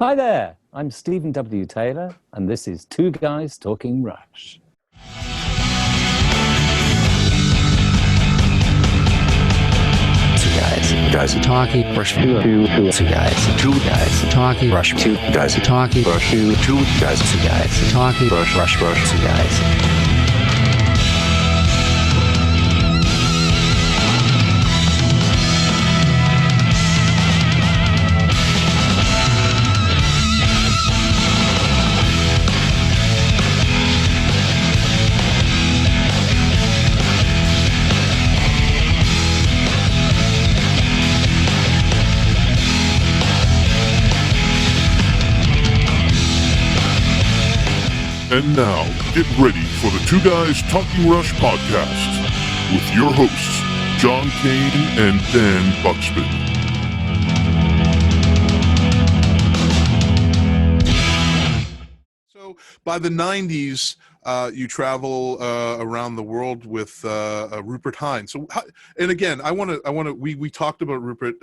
Hi there, I'm Stephen W. Tayler, and this is Two Guys Talking Rush. Two guys talking rush. Two guys talking rush. Two guys talking rush. Two guys talking rush. Two guys. And now, get ready for the Two Guys Talking Rush podcast with your hosts, John Kane and Dan Bukszpan. So, by the 90s, you travel around the world with Rupert Hine. So, and again, we talked about Rupert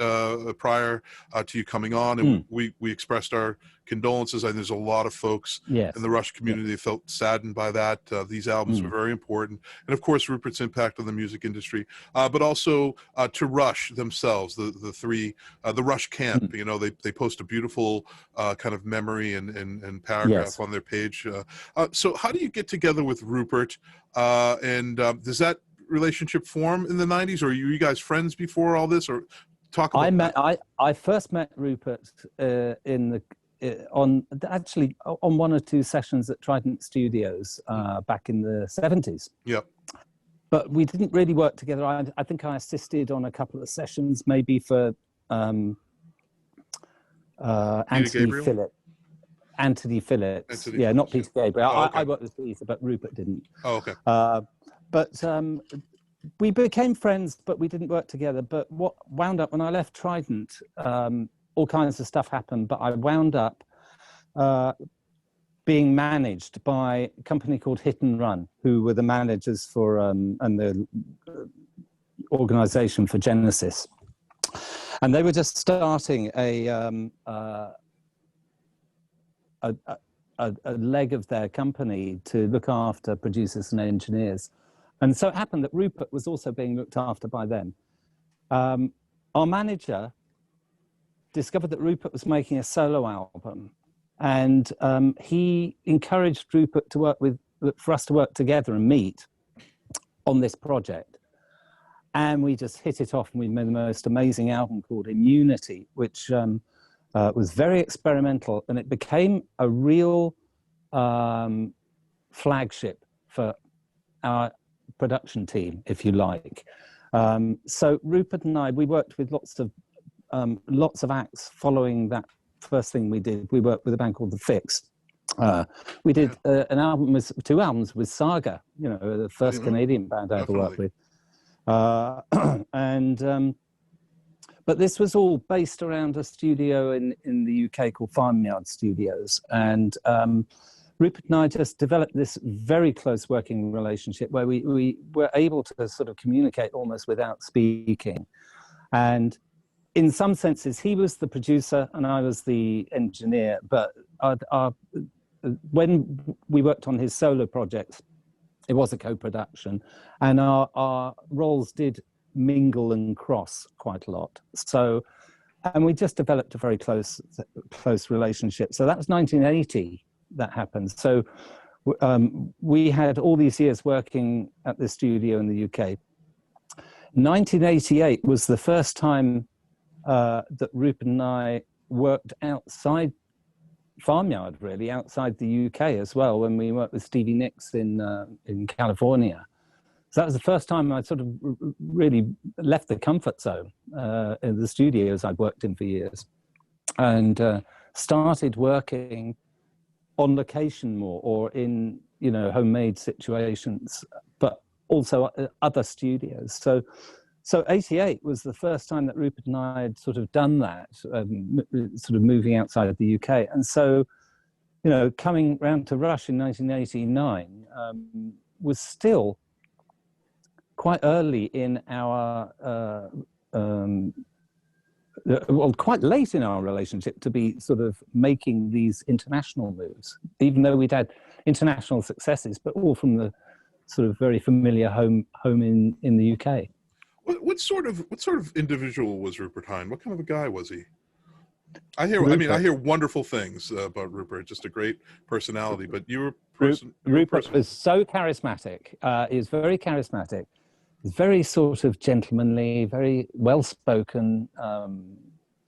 prior to you coming on, and we expressed our condolences. And there's a lot of folks in the Rush community that felt saddened by that. These albums were very important, and of course, Rupert's impact on the music industry, but also to Rush themselves, the Rush camp. You know, they post a beautiful kind of memory and paragraph on their page. So, how do you get together with Rupert, and does that relationship form in the 90s, or were you guys friends before all this, or talk about I first met Rupert on one or two sessions at Trident Studios back in the 70s. Yep. But we didn't really work together. I think I assisted on a couple of sessions, maybe for Anthony Phillips. Anthony Phillips. Not Peter Gabriel. Oh, okay. I worked with Peter, but Rupert didn't. Oh, okay. But we became friends, but we didn't work together. But what wound up when I left Trident, all kinds of stuff happened, but I wound up being managed by a company called Hit and Run, who were the managers for and the organization for Genesis. And they were just starting a leg of their company to look after producers and engineers. And so it happened that Rupert was also being looked after by them. Our manager discovered that Rupert was making a solo album, and he encouraged Rupert to work for us to work together and meet on this project. And we just hit it off, and we made the most amazing album called Immunity, which was very experimental, and it became a real flagship for our production team, if you like. So Rupert and I, we worked with lots of acts following that first thing we did. We worked with a band called The Fix. We did two albums with Saga, you know, the first Canadian band I ever worked with. But this was all based around a studio in the UK called Farmyard Studios. And Rupert and I just developed this very close working relationship where we were able to sort of communicate almost without speaking. And in some senses, he was the producer and I was the engineer. But when we worked on his solo projects, it was a co-production. And our roles did mingle and cross quite a lot. So, and we just developed a very close relationship. So that was 1980 that happened. So we had all these years working at the studio in the UK. 1988 was the first time that Rupert and I worked outside Farmyard, really, outside the UK as well, when we worked with Stevie Nicks in California. So that was the first time I sort of really left the comfort zone in the studios I'd worked in for years, and started working on location more, or in, you know, homemade situations, but also other studios. So 88 was the first time that Rupert and I had sort of done that, sort of moving outside of the UK. And so, you know, coming round to Rush in 1989 was still quite early in our well, quite late in our relationship to be sort of making these international moves, even though we'd had international successes, but all from the sort of very familiar home in the UK. What sort of individual was Rupert Hine? What kind of a guy was he? I hear wonderful things about Rupert. Just a great personality. But Rupert was so charismatic. He was very charismatic. He's very sort of gentlemanly, very well spoken,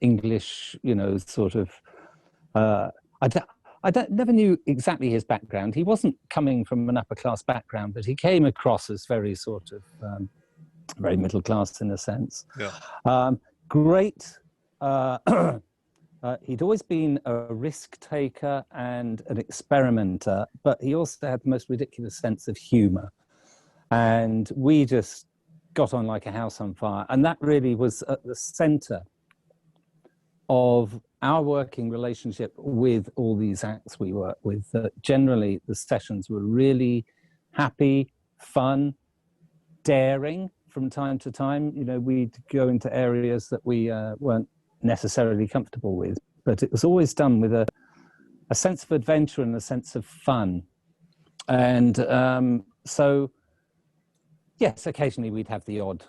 English. Sort of. I never knew exactly his background. He wasn't coming from an upper class background, but he came across as very sort of very middle class in a sense. Yeah. Great. He'd always been a risk taker and an experimenter, but he also had the most ridiculous sense of humor. And we just got on like a house on fire. And that really was at the center of our working relationship with all these acts we work with. Generally, the sessions were really happy, fun, daring from time to time. We'd go into areas that we weren't necessarily comfortable with, but it was always done with a sense of adventure and a sense of fun. And so, yes, occasionally we'd have the odd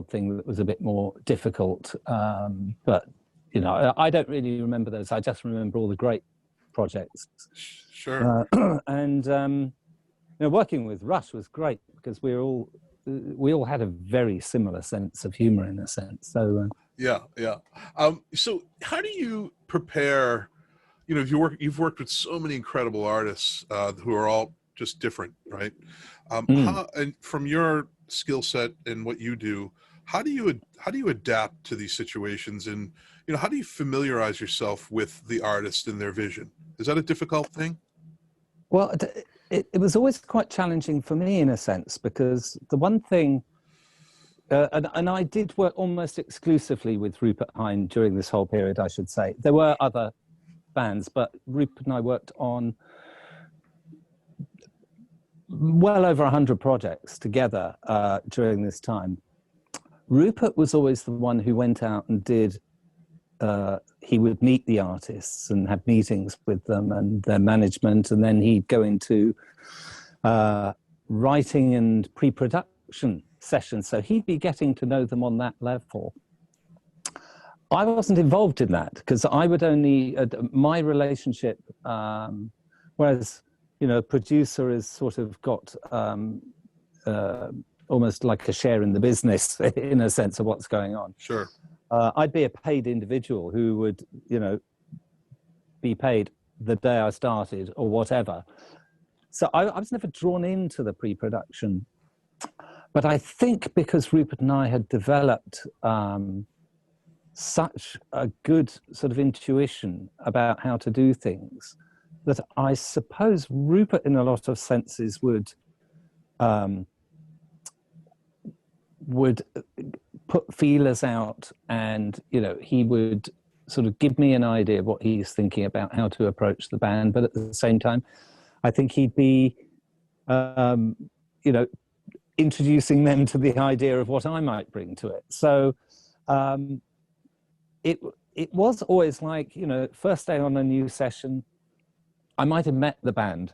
thing that was a bit more difficult, but I don't really remember those. I just remember all the great projects. Sure. And working with Rush was great because we all had a very similar sense of humor in a sense. So yeah. So how do you prepare? You've worked with so many incredible artists who are all just different, right? And from your skill set and what you do, how do you adapt to these situations, and how do you familiarize yourself with the artist and their vision? Is that a difficult thing? Well, it was always quite challenging for me in a sense, because the one thing, and I did work almost exclusively with Rupert Hine during this whole period, I should say. There were other bands, but Rupert and I worked on well over 100 projects together during this time. Rupert was always the one who went out and did, he would meet the artists and have meetings with them and their management, and then he'd go into writing and pre-production sessions. So he'd be getting to know them on that level. I wasn't involved in that because I would only, my relationship, whereas, a producer has sort of got almost like a share in the business in a sense of what's going on. Sure. I'd be a paid individual who would, be paid the day I started or whatever. So I was never drawn into the pre-production. But I think because Rupert and I had developed such a good sort of intuition about how to do things, that I suppose Rupert in a lot of senses would put feelers out, and he would sort of give me an idea of what he's thinking about how to approach the band, but at the same time I think he'd be introducing them to the idea of what I might bring to it. So it was always like, first day on a new session, I might have met the band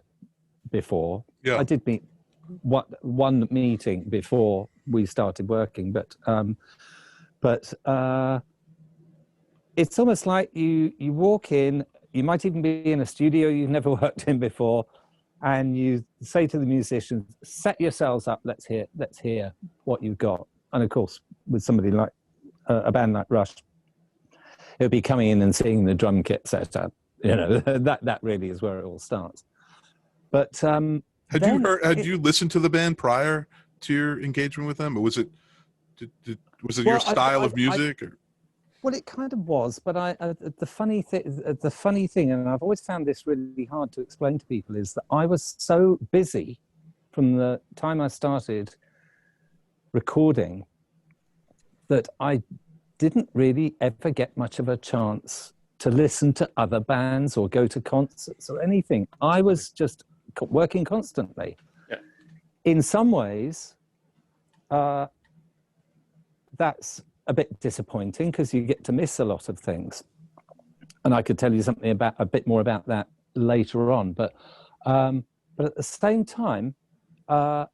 before. Yeah. I did meet one meeting before we started working, but it's almost like you walk in, you might even be in a studio you've never worked in before, and you say to the musicians, set yourselves up, let's hear what you've got. And of course, with somebody like a band like Rush, it would be coming in and seeing the drum kit set up. That really is where it all starts. But had you listened to the band prior to your engagement with them, or was it your style of music? Well, it kind of was, but the funny thing, and I've always found this really hard to explain to people, is that I was so busy from the time I started recording that I didn't really ever get much of a chance to listen to other bands or go to concerts or anything. I was just working constantly. Yeah. In some ways, that's a bit disappointing because you get to miss a lot of things. And I could tell you something about a bit more about that later on. But at the same time, I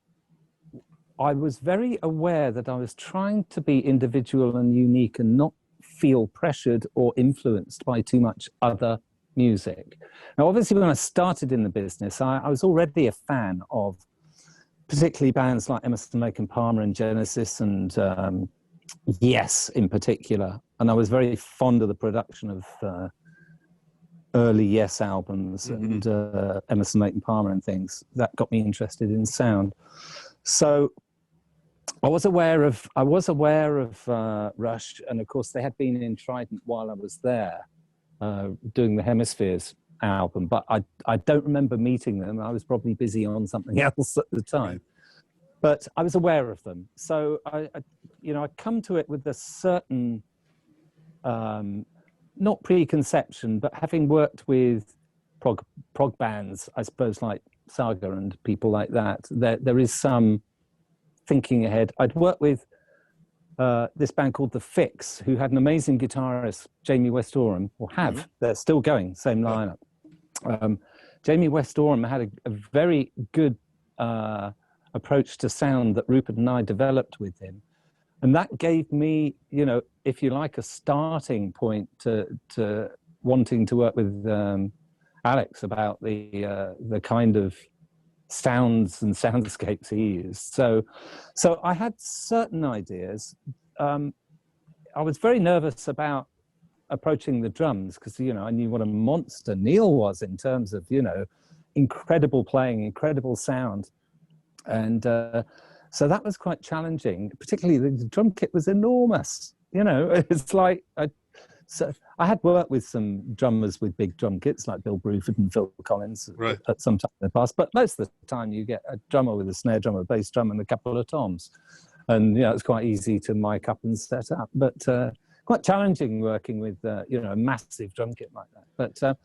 was very aware that I was trying to be individual and unique and not feel pressured or influenced by too much other music. Now, obviously, when I started in the business, I was already a fan of particularly bands like Emerson, Lake and Palmer and Genesis and Yes in particular. And I was very fond of the production of early Yes albums and Emerson, Lake and Palmer and things. That got me interested in sound. So I was aware of Rush, and of course they had been in Trident while I was there doing the Hemispheres album, but I don't remember meeting them. I was probably busy on something else at the time, but I was aware of them. So I come to it with a certain not preconception, but having worked with prog bands, I suppose, like Saga and people like that, there is some thinking ahead. I'd worked with this band called The Fix, who had an amazing guitarist, Jamie West Oram, or have. They're still going, same lineup. Jamie West Oram had a very good approach to sound that Rupert and I developed with him. And that gave me, if you like, a starting point to wanting to work with Alex about the kind of sounds and soundscapes he used. So I had certain ideas. I was very nervous about approaching the drums because, I knew what a monster Neil was in terms of, incredible playing, incredible sound. And so that was quite challenging, particularly the drum kit was enormous. It's like, I had worked with some drummers with big drum kits like Bill Bruford and Phil Collins at some time in the past, but most of the time you get a drummer with a snare drum, a bass drum and a couple of toms. And, it's quite easy to mic up and set up, but quite challenging working with, a massive drum kit like that.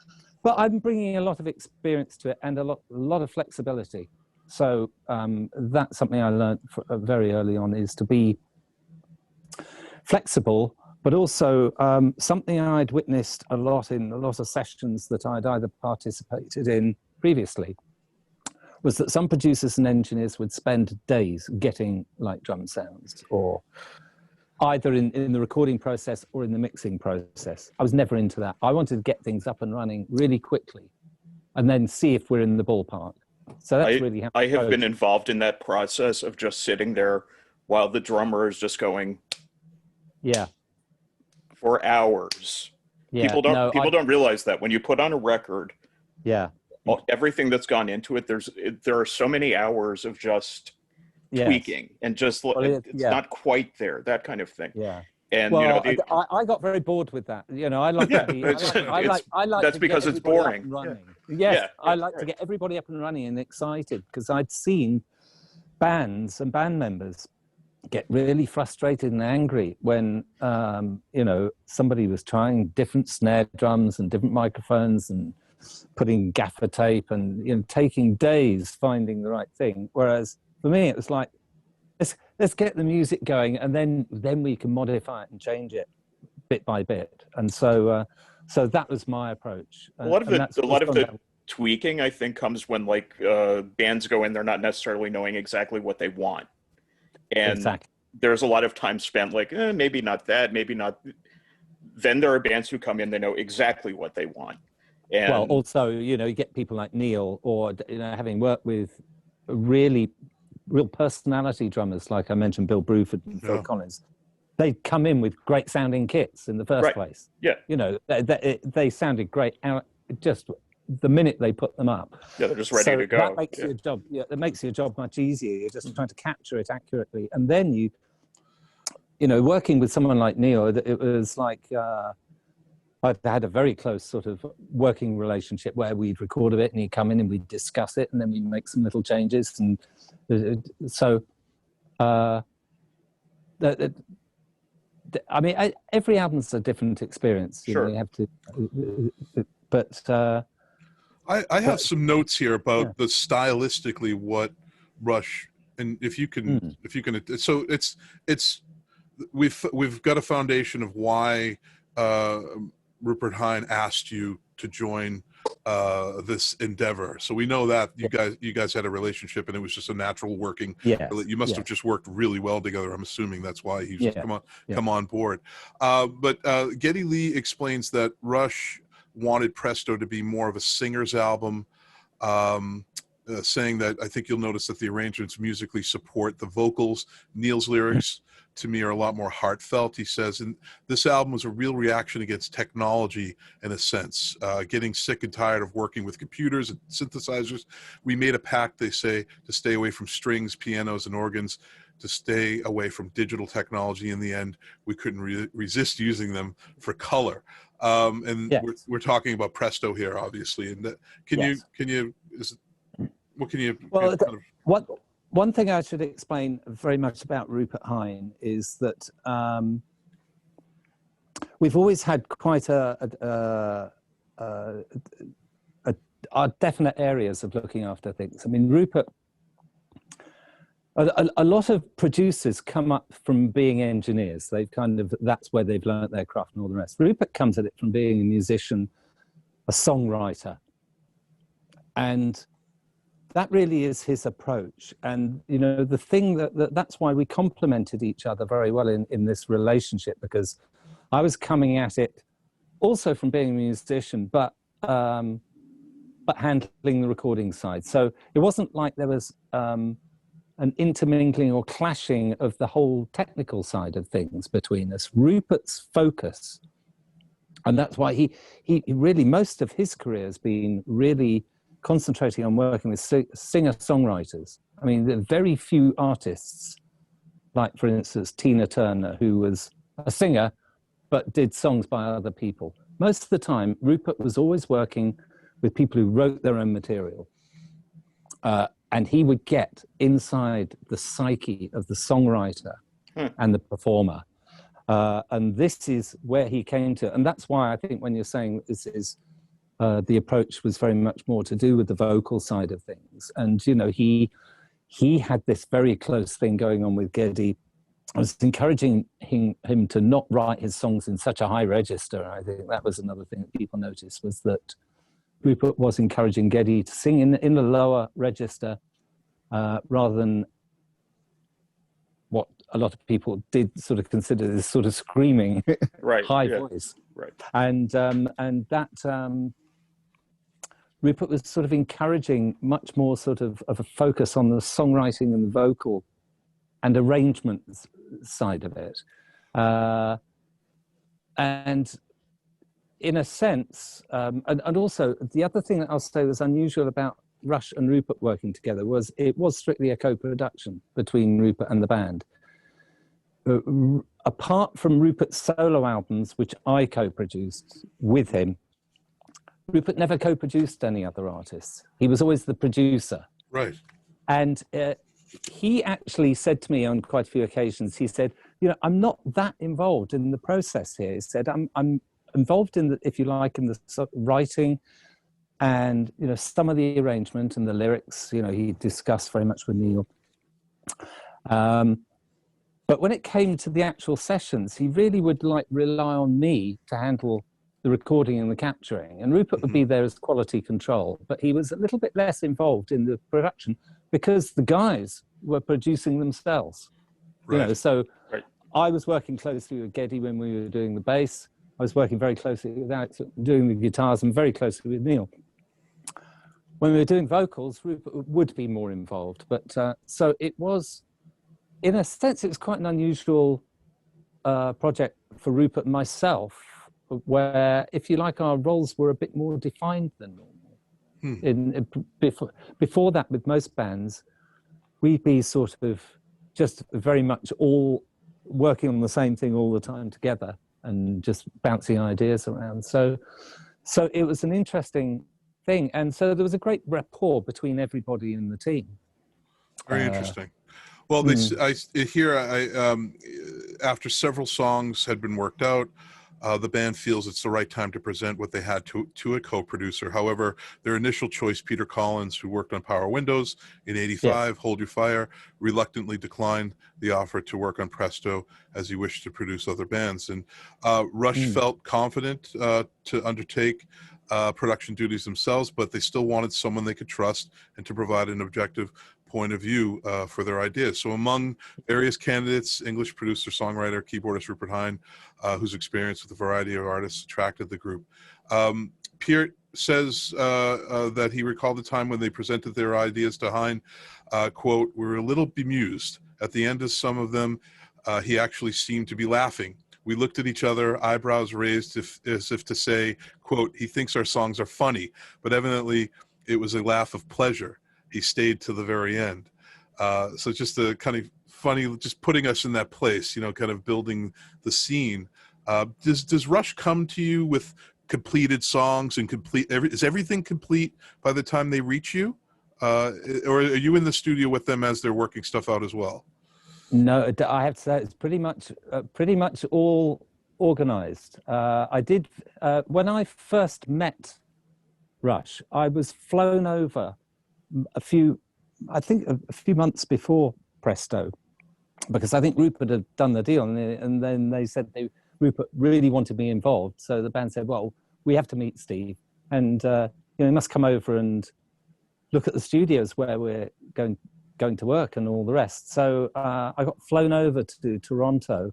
But I'm bringing a lot of experience to it and a lot of flexibility. So that's something I learned very early on, is to be flexible, but also something I'd witnessed a lot in a lot of sessions that I'd either participated in previously, was that some producers and engineers would spend days getting like drum sounds, or either in the recording process or in the mixing process. I was never into that. I wanted to get things up and running really quickly and then see if we're in the ballpark. So that's really how I have been involved in that process of just sitting there while the drummer is just going for hours. People don't realize that when you put on a record, everything that's gone into it, there are so many hours of just tweaking and just it's not quite there, that kind of thing. And I got very bored with that. I like to be. I like that's to because get it's boring. Up and running. I like to get everybody up and running and excited, because I'd seen bands and band members get really frustrated and angry when somebody was trying different snare drums and different microphones and putting gaffer tape and taking days finding the right thing. Whereas for me, it was like, let's get the music going, and then we can modify it and change it bit by bit. And so that was my approach. A lot of the tweaking, I think, comes when bands go in, they're not necessarily knowing exactly what they want, and there's a lot of time spent maybe not that, maybe not. Then there are bands who come in, they know exactly what they want. And also you get people like Neil, or having worked with real personality drummers, like I mentioned, Bill Bruford and Phil Collins, they come in with great sounding kits in the first place. They sounded great out just the minute they put them up. They're just ready to go. That makes your job. That makes your job much easier. You're just trying to capture it accurately, and then working with someone like Neil, it was like I've had a very close sort of working relationship where we'd record a bit and he'd come in and we'd discuss it, and then we'd make some little changes. And so, every album's a different experience. You have to, but I have some notes here about the stylistically what Rush, and if you can, so it's we've got a foundation of why Rupert Hine asked you to join this endeavor. So we know that you guys had a relationship, and it was just a natural working. Yes. You must have just worked really well together. I'm assuming that's why he's just come on board. But Geddy Lee explains that Rush wanted Presto to be more of a singer's album, saying that I think you'll notice that the arrangements musically support the vocals. Neil's lyrics to me are a lot more heartfelt. He says, and this album was a real reaction against technology in a sense, getting sick and tired of working with computers and synthesizers. We made a pact, they say, to stay away from strings, pianos, and organs, to stay away from digital technology. In the end, we couldn't resist using them for color. We're talking about Presto here, obviously. And One thing I should explain very much about Rupert Hine is that we've always had quite our definite areas of looking after things. I mean, Rupert, a lot of producers come up from being engineers. That's where they've learnt their craft and all the rest. Rupert comes at it from being a musician, a songwriter, and that really is his approach. And, you know, the thing that's why we complemented each other very well in this relationship, because I was coming at it also from being a musician, but handling the recording side. So it wasn't like there was an intermingling or clashing of the whole technical side of things between us. Rupert's focus, and that's why he really, most of his career has been really concentrating on working with singer-songwriters. I mean, there are very few artists, like, for instance, Tina Turner, who was a singer, but did songs by other people. Most of the time, Rupert was always working with people who wrote their own material. And he would get inside the psyche of the songwriter and the performer. And this is where he came to. And that's why I think when you're saying this is, the approach was very much more to do with the vocal side of things. And, you know, he had this very close thing going on with Geddy. I was encouraging him to not write his songs in such a high register. I think that was another thing that people noticed, was that Rupert was encouraging Geddy to sing in the lower register rather than what a lot of people did sort of consider this sort of screaming high voice. Right. And that Rupert was sort of encouraging much more sort of a focus on the songwriting and the vocal and arrangement side of it. And in a sense, and also the other thing that I'll say was unusual about Rush and Rupert working together was it was strictly a co-production between Rupert and the band. Apart from Rupert's solo albums, which I co-produced with him, Rupert never co-produced any other artists. He was always the producer. Right. And he actually said to me on quite a few occasions, he said, you know, I'm not that involved in the process here. He said, I'm involved in the, if you like, in the writing and, you know, some of the arrangement and the lyrics, you know, he discussed very much with Neil. But when it came to the actual sessions, he really would rely on me to handle the recording and the capturing. And Rupert would be there as quality control, but he was a little bit less involved in the production because the guys were producing themselves. Right. You know, so I was working closely with Geddy when we were doing the bass. I was working very closely with Alex doing the guitars and very closely with Neil. When we were doing vocals, Rupert would be more involved. But so it was, in a sense, it was quite an unusual project for Rupert and myself, where, if you like, our roles were a bit more defined than normal. Before that, with most bands, we'd be sort of just very much all working on the same thing all the time together and just bouncing ideas around. So it was an interesting thing. And so there was a great rapport between everybody in the team. Very interesting. Well, I hear after several songs had been worked out, the band feels it's the right time to present what they had to a co-producer. However, their initial choice, Peter Collins, who worked on Power Windows in '85, yes. Hold Your Fire, reluctantly declined the offer to work on Presto as he wished to produce other bands. And Rush felt confident to undertake production duties themselves, but they still wanted someone they could trust and to provide an objective point of view for their ideas. So among various candidates, English producer, songwriter, keyboardist Rupert Hine, whose experience with a variety of artists attracted the group. Peart says that he recalled the time when they presented their ideas to Hine, quote, "We were a little bemused. At the end of some of them, he actually seemed to be laughing. We looked at each other, eyebrows raised as if to say, quote, he thinks our songs are funny, but evidently it was a laugh of pleasure. He stayed to the very end." So just a kind of funny, just putting us in that place, you know, kind of building the scene. Does Rush come to you with completed songs and is everything complete by the time they reach you? Or are you in the studio with them as they're working stuff out as well? No, I have to say it's pretty much all organized. I did, when I first met Rush, I was flown over a few months before Presto, because I think Rupert had done the deal, and then they said Rupert really wanted me involved. So the band said, well, we have to meet Steve, and you must come over and look at the studios where we're going to work and all the rest. So I got flown over to Toronto,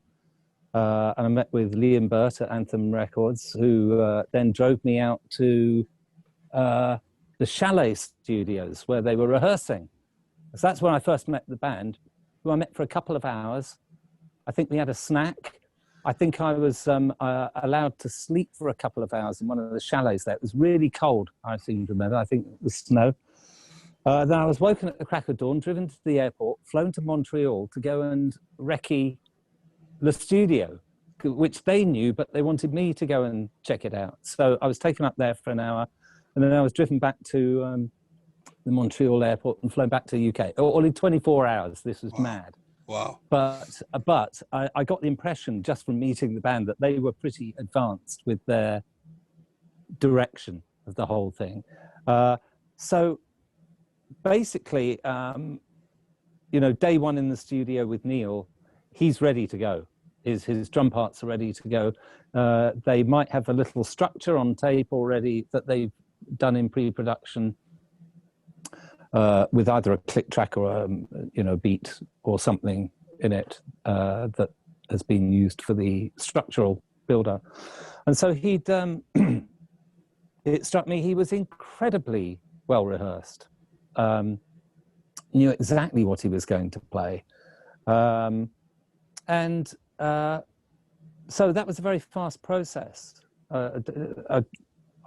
and I met with Liam Burt at Anthem Records, who then drove me out to the Chalet Studios where they were rehearsing. So that's when I first met the band, who I met for a couple of hours. I think we had a snack. I think I was allowed to sleep for a couple of hours in one of the chalets there. It was really cold, I seem to remember. I think it was snow. Then I was woken at the crack of dawn, driven to the airport, flown to Montreal to go and recce the studio, which they knew, but they wanted me to go and check it out. So I was taken up there for an hour, and then I was driven back to the Montreal airport and flown back to the UK, all in 24 hours. This was mad. Wow. But I got the impression just from meeting the band that they were pretty advanced with their direction of the whole thing. So basically, day one in the studio with Neil, he's ready to go. His drum parts are ready to go. They might have a little structure on tape already that they've done in pre-production, with either a click track or a beat or something in it that has been used for the structural build-up. And so it struck me he was incredibly well rehearsed. Knew exactly what he was going to play. So that was a very fast process.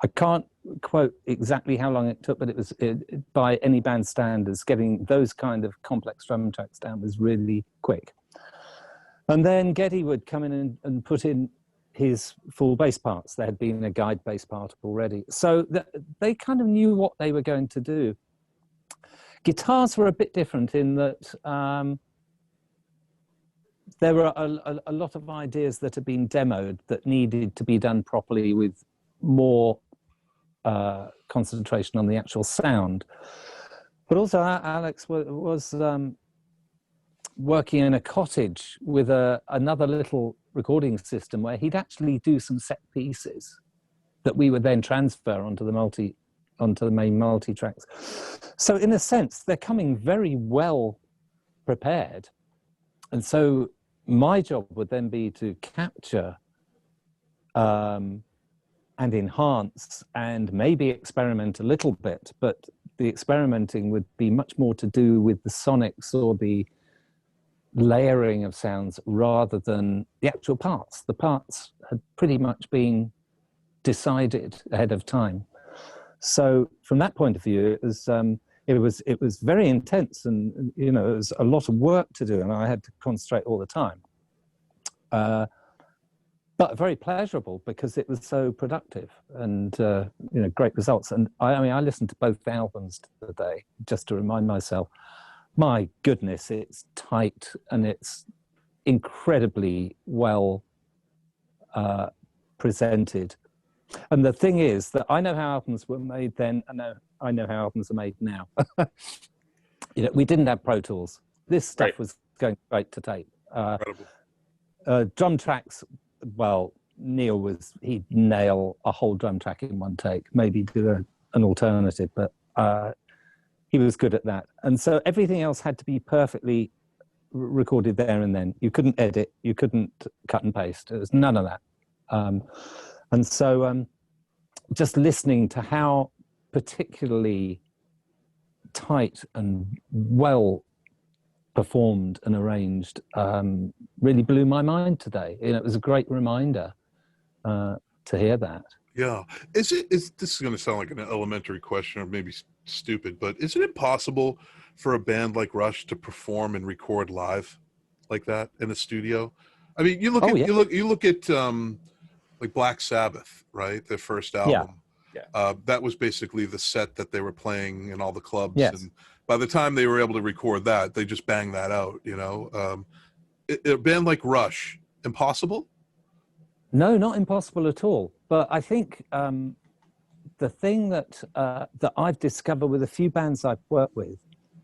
I can't quote exactly how long it took, but it was, by any band standards, getting those kind of complex drum tracks down was really quick. And then Geddy would come in and put in his full bass parts. There had been a guide bass part already. So they kind of knew what they were going to do. Guitars were a bit different in that there were a lot of ideas that had been demoed that needed to be done properly with more concentration on the actual sound. But also Alex was working in a cottage with another little recording system where he'd actually do some set pieces that we would then transfer onto the main multi-tracks. So in a sense, they're coming very well prepared. And so my job would then be to capture and enhance and maybe experiment a little bit, but the experimenting would be much more to do with the sonics or the layering of sounds rather than the actual parts. The parts had pretty much been decided ahead of time. So from that point of view, it was very intense, and it was a lot of work to do, and I had to concentrate all the time. But very pleasurable because it was so productive and great results. And I listened to both albums today just to remind myself, my goodness, it's tight and it's incredibly well presented. And the thing is that I know how albums were made then, and I know how albums are made now. We didn't have Pro Tools. This stuff was going straight to tape. Drum tracks, well, Neil he'd nail a whole drum track in one take, maybe do an alternative, but he was good at that. And so everything else had to be perfectly recorded there and then. You couldn't edit, you couldn't cut and paste. There was none of that. And so just listening to how particularly tight and well performed and arranged really blew my mind today. It was a great reminder to hear that. Yeah. This is going to sound like an elementary question or maybe stupid, but is it impossible for a band like Rush to perform and record live like that in a studio? I mean, you look at like Black Sabbath, right? Their first album. Yeah. That was basically the set that they were playing in all the clubs. Yes. And by the time they were able to record that, they just banged that out, A band like Rush, impossible? No, not impossible at all. But I think the thing that I've discovered with a few bands I've worked with,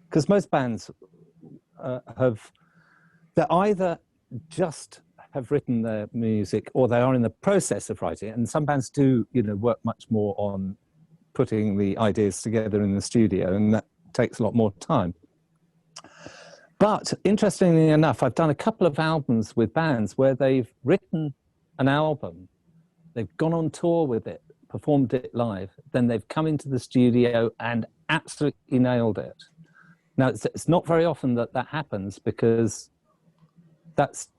because most bands they're either just have written their music or they are in the process of writing it. And some bands do, work much more on putting the ideas together in the studio, and that takes a lot more time. But interestingly enough, I've done a couple of albums with bands where they've written an album, they've gone on tour with it, performed it live, then they've come into the studio and absolutely nailed it. Now, it's not very often that happens, because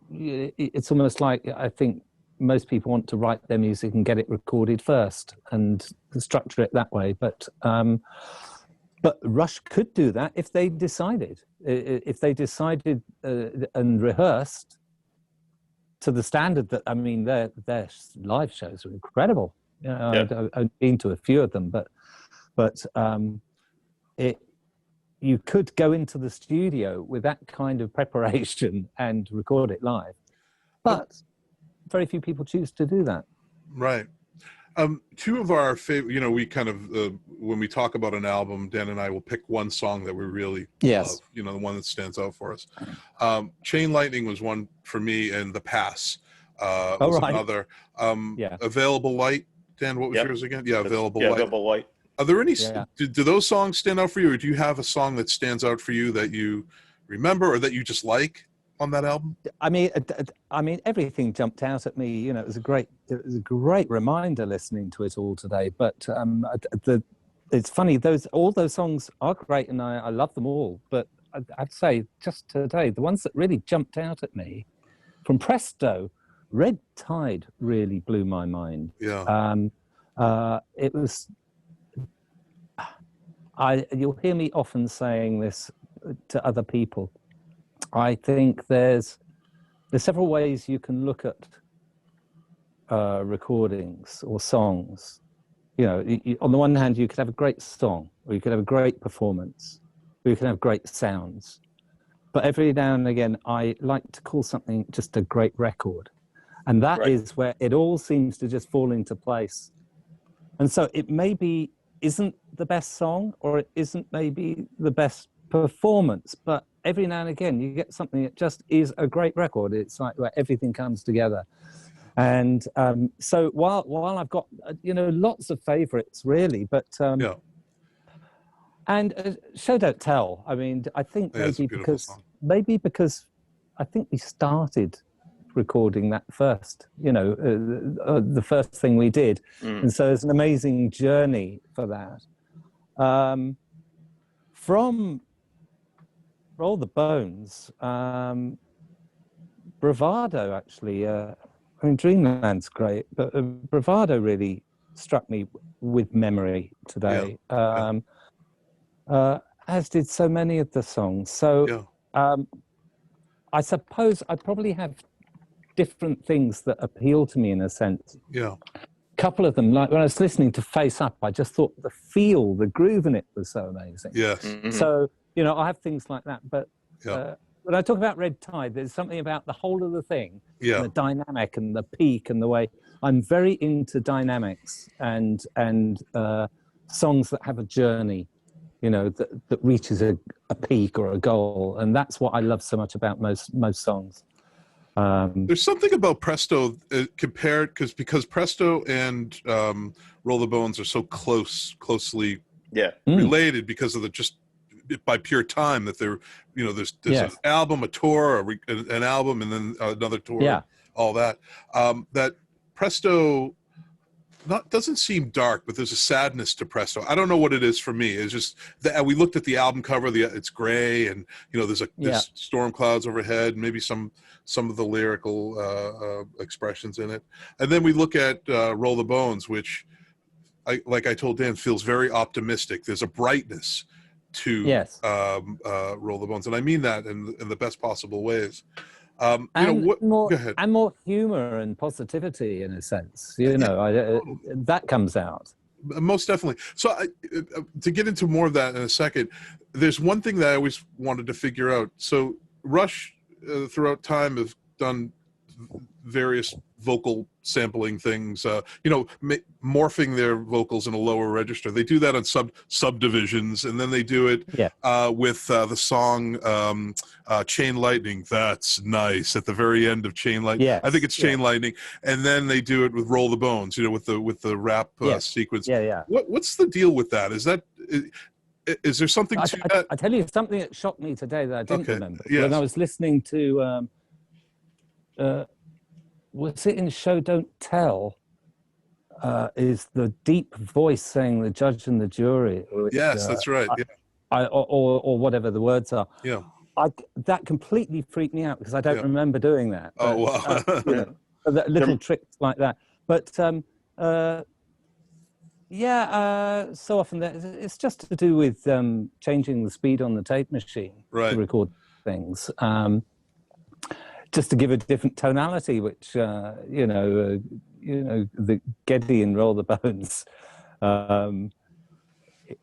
it's almost like, I think most people want to write their music and get it recorded first and structure it that way. But Rush could do that if they decided. If they decided and rehearsed to the standard that, I mean, their live shows are incredible. I've been to a few of them, but you could go into the studio with that kind of preparation and record it live. But very few people choose to do that. Right. Two of our favorite, we kind of, when we talk about an album, Dan and I will pick one song that we really love, the one that stands out for us. Chain Lightning was one for me, and The Pass was another. Available Light, Dan, what was yours again? Yeah, Available Light. Available Light. Are there any, do those songs stand out for you, or do you have a song that stands out for you that you remember or that you just like on that album? I mean, everything jumped out at me. It was a great reminder listening to it all today. But it's funny, all those songs are great, and I love them all. But I'd say just today, the ones that really jumped out at me from Presto, Red Tide really blew my mind. Yeah. It was. You'll hear me often saying this to other people. I think there's several ways you can look at recordings or songs. On the one hand, you could have a great song, or you could have a great performance, or you can have great sounds. But every now and again, I like to call something just a great record. And that is where it all seems to just fall into place. And so it maybe isn't the best song, or it isn't maybe the best performance, but every now and again you get something that just is a great record. It's like where everything comes together. And so while I've got lots of favorites really, but and Show Don't Tell, I mean, I think maybe because I think we started recording that first, the first thing we did. And so it's an amazing journey for that. From Roll the Bones, Bravado actually, Dreamland's great, but Bravado really struck me with memory today, as did so many of the songs. So I suppose I probably have different things that appeal to me in a sense. Yeah. A couple of them, like when I was listening to Face Up, I just thought the groove in it was so amazing. Yes. Mm-hmm. So, I have things like that. But when I talk about Red Tide, there's something about the whole of the thing, and the dynamic and the peak and the way I'm very into dynamics and songs that have a journey, you know, that reaches a peak or a goal, and that's what I love so much about most songs. There's something about Presto compared because Presto and Roll the Bones are so closely related because of the just by pure time that they're, you know, there's an album, a tour, an album, and then another tour, all that. That Presto doesn't seem dark, but there's a sadness to Presto. I don't know what it is for me. It's just that we looked at the album cover. It's gray, and you know, there's storm clouds overhead, maybe some of the lyrical expressions in it. And then we look at Roll the Bones, which, like I told Dan, feels very optimistic. There's a brightness to Roll the Bones, and I mean that in the best possible ways. And more humor and positivity, in a sense, you know, that comes out. Most definitely. So to get into more of that in a second, there's one thing that I always wanted to figure out. So Rush throughout time have done various vocal sampling things, you know, morphing their vocals in a lower register. They do that on subdivisions, and then they do it with the song Chain Lightning. That's nice at the very end of Chain Lightning. I think it's Chain Lightning, and then they do it with Roll the Bones, you know, with the rap sequence. What's the deal with that? Is there something to that? I tell you something that shocked me today that I didn't remember. When I was listening to was it in Show Don't Tell, is the deep voice saying the judge and the jury. Which, that's right. Or whatever the words are. Yeah. That completely freaked me out because I don't remember doing that. But, wow. You know, little tricks like that. But so often it's just to do with changing the speed on the tape machine to record things. Just to give a different tonality, which you know, the Geddy and Roll the Bones,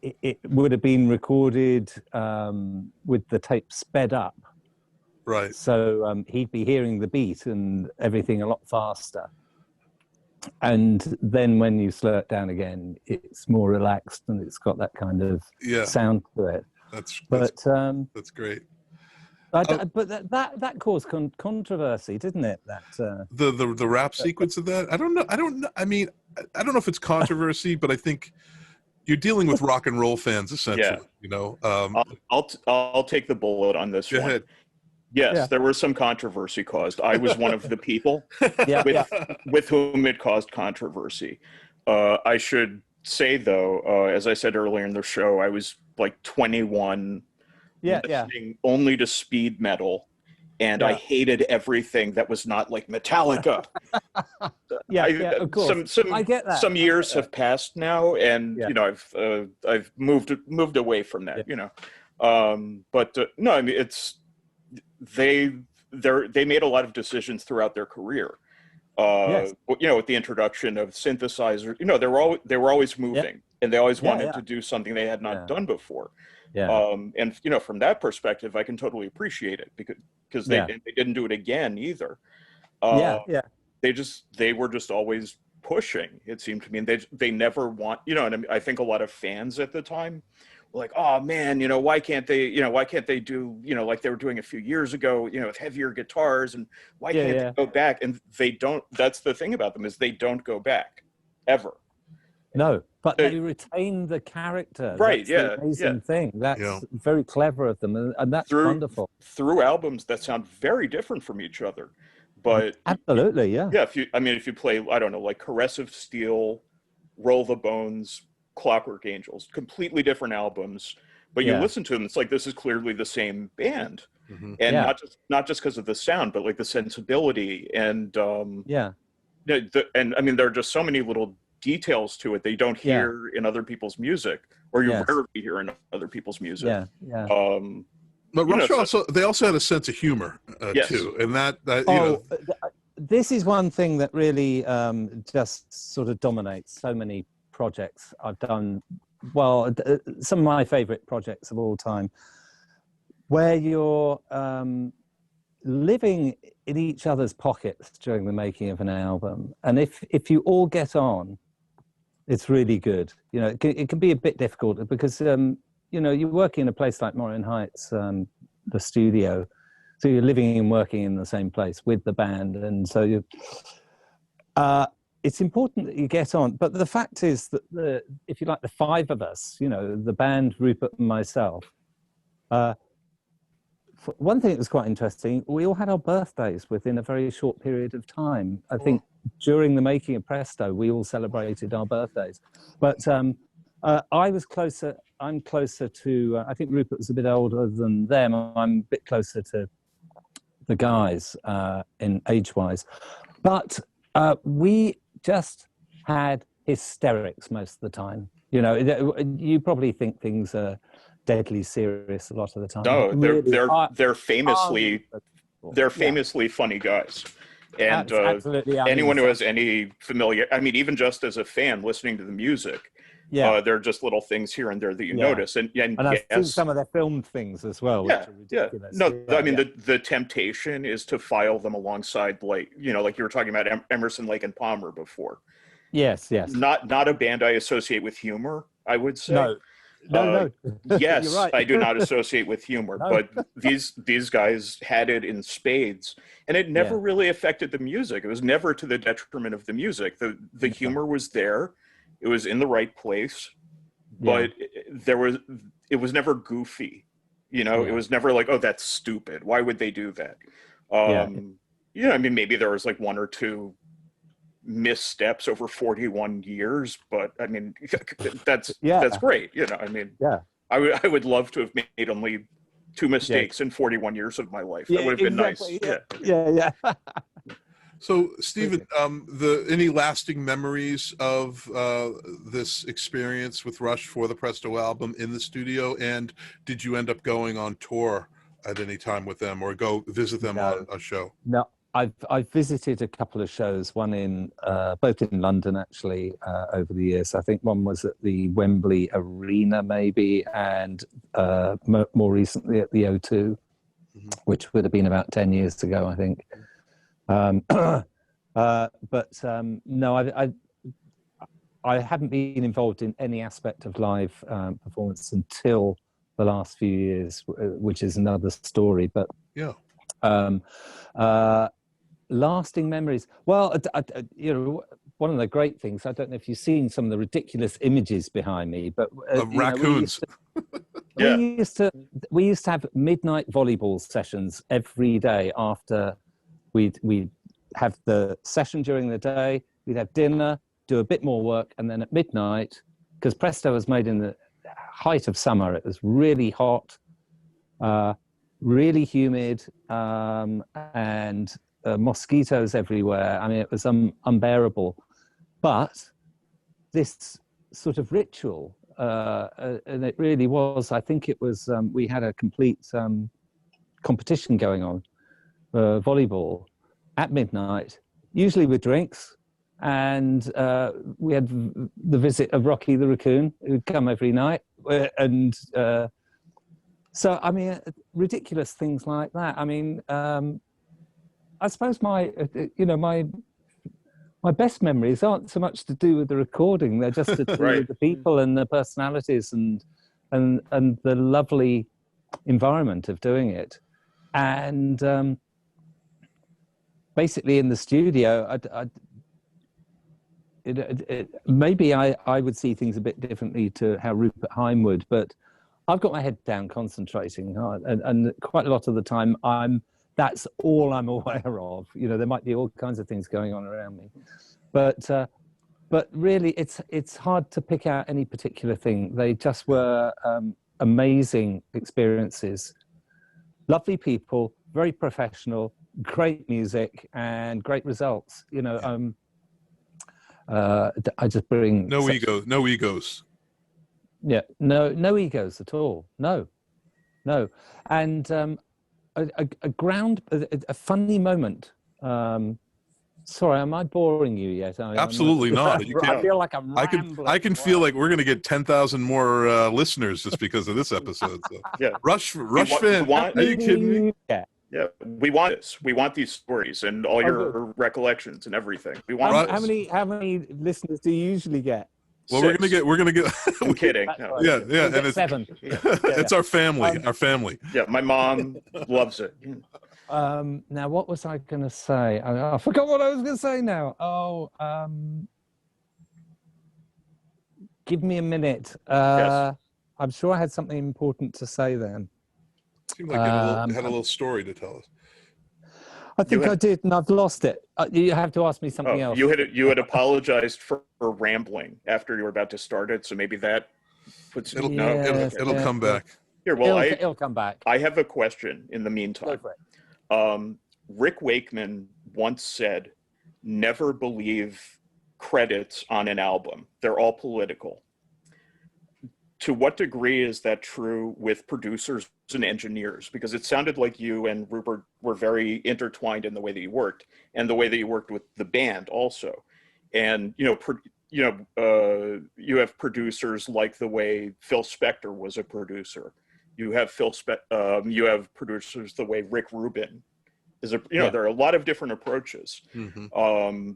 it would have been recorded with the tape sped up, right? So he'd be hearing the beat and everything a lot faster, and then when you slow it down again, it's more relaxed and it's got that kind of sound to it. That's great. But that caused controversy, didn't it? That the rap sequence of that. I don't know. I mean, I don't know if it's controversy, but I think you're dealing with rock and roll fans essentially. You know. I'll take the bullet on this one. Ahead. Yes, there was some controversy caused. I was one of the people with whom it caused controversy. I should say though, as I said earlier in the show, I was like 21. Listening only to speed metal, and I hated everything that was not like Metallica. Of course. I get that. Some years have passed now, and you know, I've moved away from that. You know, but no, I mean, it's they made a lot of decisions throughout their career. You know, with the introduction of synthesizers, you know, they were always moving, and they always wanted to do something they had not done before. And you know, from that perspective, I can totally appreciate it because they didn't do it again either. They were just always pushing. It seemed to me, and they never want, you know. And I think a lot of fans at the time were like, "Oh man, you know, why can't they do, you know, like they were doing a few years ago, you know, with heavier guitars, and why can't they go back?" And they don't. That's the thing about them, is they don't go back ever. No, but they retain the character. Right, that's the amazing thing. That's very clever of them, and that's wonderful. Through albums that sound very different from each other. But absolutely, yeah. If you play, I don't know, like Caress of Steel, Roll the Bones, Clockwork Angels, completely different albums, but you listen to them, it's like this is clearly the same band. And not just because of the sound, but like the sensibility and and I mean, there are just so many little details to it that you don't hear in other people's music, or you rarely hear in other people's music. But Rush they also had a sense of humor too, and that you know. This is one thing that really just sort of dominates so many projects I've done. Well, some of my favorite projects of all time, where you're living in each other's pockets during the making of an album. And if you all get on, it's really good. You know, it can be a bit difficult because, you know, you work in a place like Moreton Heights, the studio, so you're living and working in the same place with the band. And so it's important that you get on. But the fact is that if you like, the five of us, you know, the band, Rupert and myself, one thing that was quite interesting, we all had our birthdays within a very short period of time. I think during the making of Presto, we all celebrated our birthdays. But I'm closer to, I think Rupert was a bit older than them. I'm a bit closer to the guys in age-wise. But we just had hysterics most of the time. You know, you probably think things are deadly serious a lot of the time. No, they're famously funny guys, and absolutely. Anyone who has any familiar, I mean, even just as a fan listening to the music, there are just little things here and there that you notice, and I've seen some of their filmed things as well. Which are ridiculous. No, I mean the temptation is to file them alongside, like, you know, like you were talking about Emerson, Lake and Palmer before. Yes. Not a band I associate with humor, I would say. No. Yes, You're right. I do not associate with humor, but these guys had it in spades, and it never really affected the music. It was never to the detriment of the music. The humor was there, it was in the right place, but it was never goofy. You know, it was never like, oh, that's stupid. Why would they do that? Yeah, I mean, maybe there was like one or two missteps over 41 years, but I mean, that's great. You know, I mean, I would love to have made only 2 mistakes in 41 years of my life. That would have been nice. Yeah. So, Stephen, any lasting memories of this experience with Rush for the Presto album in the studio? And did you end up going on tour at any time with them, or go visit them on a show? No. I've visited a couple of shows, one in both in London actually over the years. I think one was at the Wembley Arena maybe, and more recently at the O2, which would have been about 10 years ago, I think. No, I haven't been involved in any aspect of live performance until the last few years, which is another story. But lasting memories. Well, you know, one of the great things, I don't know if you've seen some of the ridiculous images behind me, but raccoons. We used to have midnight volleyball sessions every day after we'd have the session during the day, we'd have dinner, do a bit more work, and then at midnight, because Presto was made in the height of summer, it was really hot, really humid, and mosquitoes everywhere. I mean, it was unbearable. But this sort of ritual, and it really was, I think it was, we had a complete competition going on, volleyball, at midnight, usually with drinks. And we had the visit of Rocky the raccoon, who'd come every night. And so, I mean, ridiculous things like that. I mean, I suppose my best memories aren't so much to do with the recording; they're just to do with the people and the personalities and the lovely environment of doing it. And basically, in the studio, maybe I would see things a bit differently to how Rupert Hine would, but I've got my head down, concentrating, and quite a lot of the time that's all I'm aware of. You know, there might be all kinds of things going on around me, but really, it's hard to pick out any particular thing. They just were amazing experiences, lovely people, very professional, great music, and great results. You know, I just bring no egos. Yeah, no egos at all. No, and. A funny moment. Sorry, am I boring you yet? Absolutely not. I feel like I'm rambling. I can feel like we're going to get 10,000 more listeners just because of this episode. So. Yeah, Rush fan. Are you kidding me? Yeah, we want this. We want these stories and all your recollections and everything. We want this. How many listeners do you usually get? Well, Six. we're gonna get. I'm kidding. No. Yeah, We'll and it's 7. it's our family. Our family. Yeah, my mom loves it. Now, what was I going to say? I forgot what I was going to say now. Give me a minute. Yes. I'm sure I had something important to say then. Seemed like you had a little story to tell us. I think I did, and I've lost it. You have to ask me something else. You had apologized for rambling after you were about to start it, so maybe that puts it'll come back. Here, well, it'll come back. I have a question in the meantime. Go for it. Rick Wakeman once said, "Never believe credits on an album. They're all political." To what degree is that true with producers and engineers? Because it sounded like you and Rupert were very intertwined in the way that you worked, and the way that you worked with the band also. And you have producers like the way Phil Spector was a producer. You have you have producers the way Rick Rubin is there are a lot of different approaches. Mm-hmm.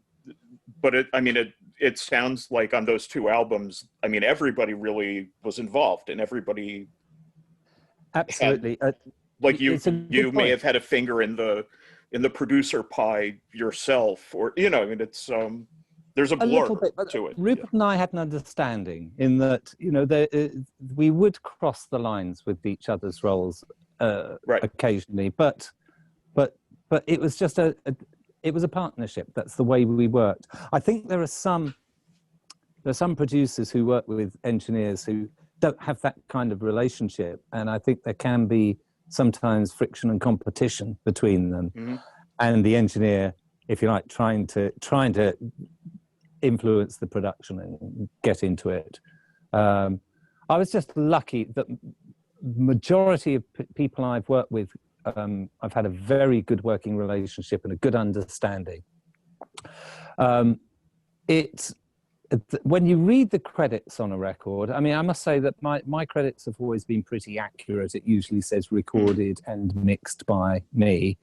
But it sounds like on those 2 albums, everybody really was involved, and everybody absolutely you may have had a finger in the producer pie yourself, or it's there's a blur to it. Rupert and I had an understanding in that we would cross the lines with each other's roles occasionally, but it was just it was a partnership. That's the way we worked. I think there are some producers who work with engineers who don't have that kind of relationship, and I think there can be sometimes friction and competition between them, and the engineer, if you like, trying to influence the production and get into it. I was just lucky that majority of people I've worked with, I've had a very good working relationship and a good understanding. When you read the credits on a record, I must say that my credits have always been pretty accurate. It usually says recorded and mixed by me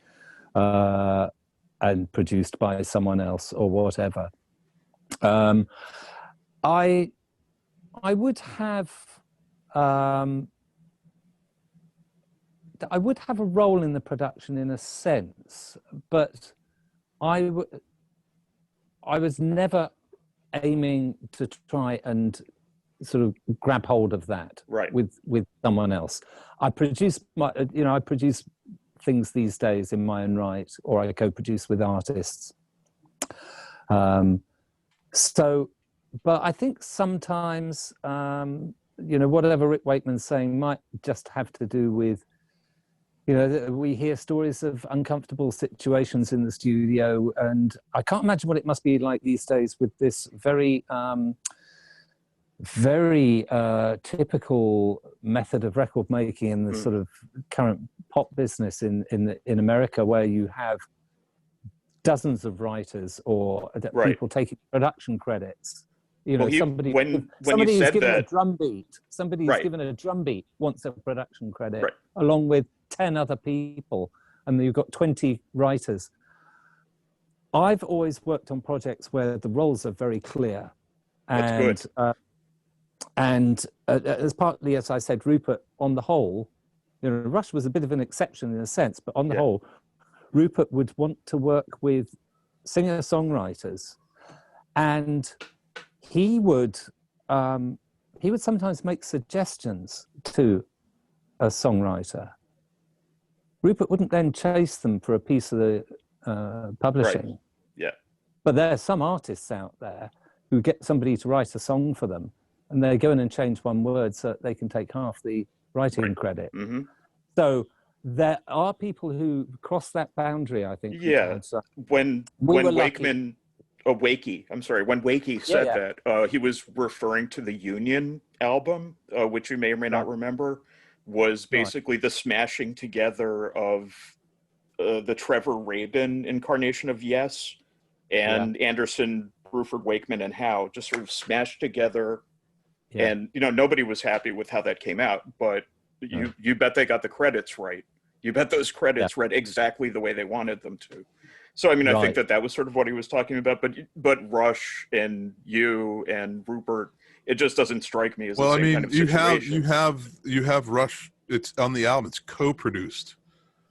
and produced by someone else or whatever. I would have a role in the production in a sense, but I was never aiming to try and sort of grab hold of that with someone else. I produce I produce things these days in my own right, or I co-produce with artists. But I think sometimes whatever Rick Wakeman's saying might just have to do with, we hear stories of uncomfortable situations in the studio, and I can't imagine what it must be like these days with this very typical method of record making in the sort of current pop business in America, where you have dozens of writers or people taking production credits. Somebody who's given a drum beat. Somebody who's given a drum beat wants a production credit, along with 10 other people, and you've got 20 writers. I've always worked on projects where the roles are very clear, and as partly, as I said, Rupert, on the whole, Rush was a bit of an exception in a sense, but on the whole, Rupert would want to work with singer-songwriters, and he would sometimes make suggestions to a songwriter. Rupert wouldn't then chase them for a piece of the publishing. Right. Yeah. But there are some artists out there who get somebody to write a song for them, and they go in and change one word so that they can take half the writing credit. Mm-hmm. So there are people who cross that boundary, I think. Yeah. When Wakeman... when Wakey said that, he was referring to the Union album, which you may or may not remember, was basically the smashing together of the Trevor Rabin incarnation of Yes and Anderson, Bruford, Wakeman, and Howe just sort of smashed together. And, nobody was happy with how that came out, but you bet they got the credits right. You bet those credits read exactly the way they wanted them to. So, I mean, I think that was sort of what he was talking about, but Rush and you and Rupert, it just doesn't strike me as the same kind of situation. You have Rush, it's on the album, it's co-produced.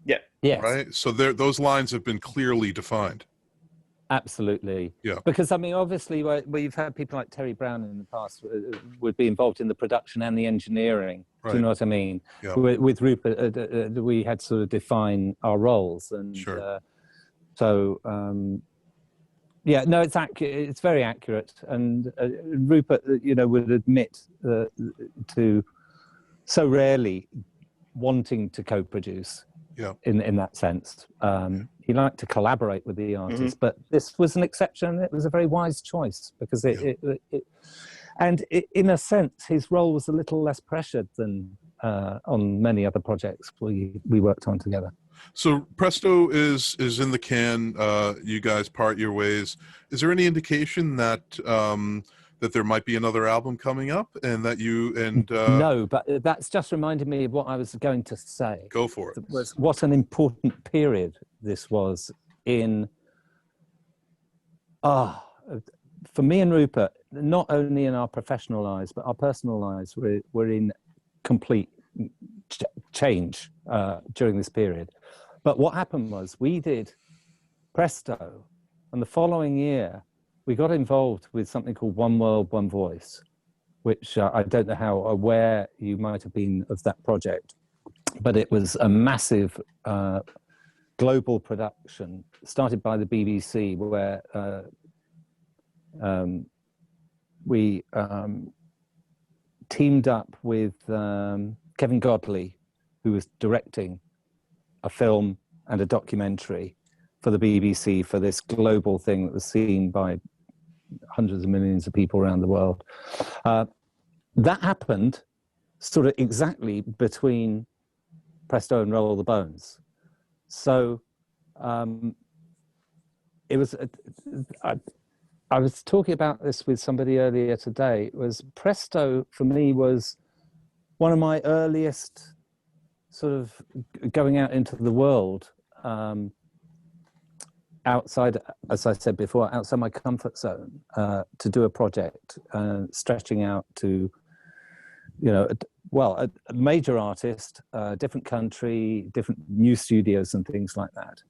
Yeah. Yes. Right? So those lines have been clearly defined. Absolutely. Yeah. Because, I mean, obviously, we've had people like Terry Brown in the past would be involved in the production and the engineering. Right. Do you know what I mean? Yeah. With Rupert, we had to sort of define our roles. And sure. Yeah, no, it's accurate. It's very accurate. And Rupert, would admit to so rarely wanting to co-produce. Yeah. In that sense, he liked to collaborate with the artist, but this was an exception. It was a very wise choice because in a sense, his role was a little less pressured than on many other projects we worked on together. So Presto is in the can. You guys part your ways. Is there any indication that that there might be another album coming up, and that you and No, but that's just reminded me of what I was going to say. Go for it. Was what an important period this was in. For me and Rupert, not only in our professional lives, but our personal lives, were in complete change during this period. But what happened was we did Presto, and the following year we got involved with something called One World, One Voice, which I don't know how aware you might have been of that project, but it was a massive global production started by the BBC, where we teamed up with Kevin Godley, who was directing a film and a documentary for the BBC for this global thing that was seen by hundreds of millions of people around the world. That happened sort of exactly between Presto and Roll the Bones. So it was, I was talking about this with somebody earlier today. It was Presto for me was one of my earliest sort of going out into the world, outside, as I said before, outside my comfort zone, to do a project, stretching out to, a major artist, different country, different new studios and things like that.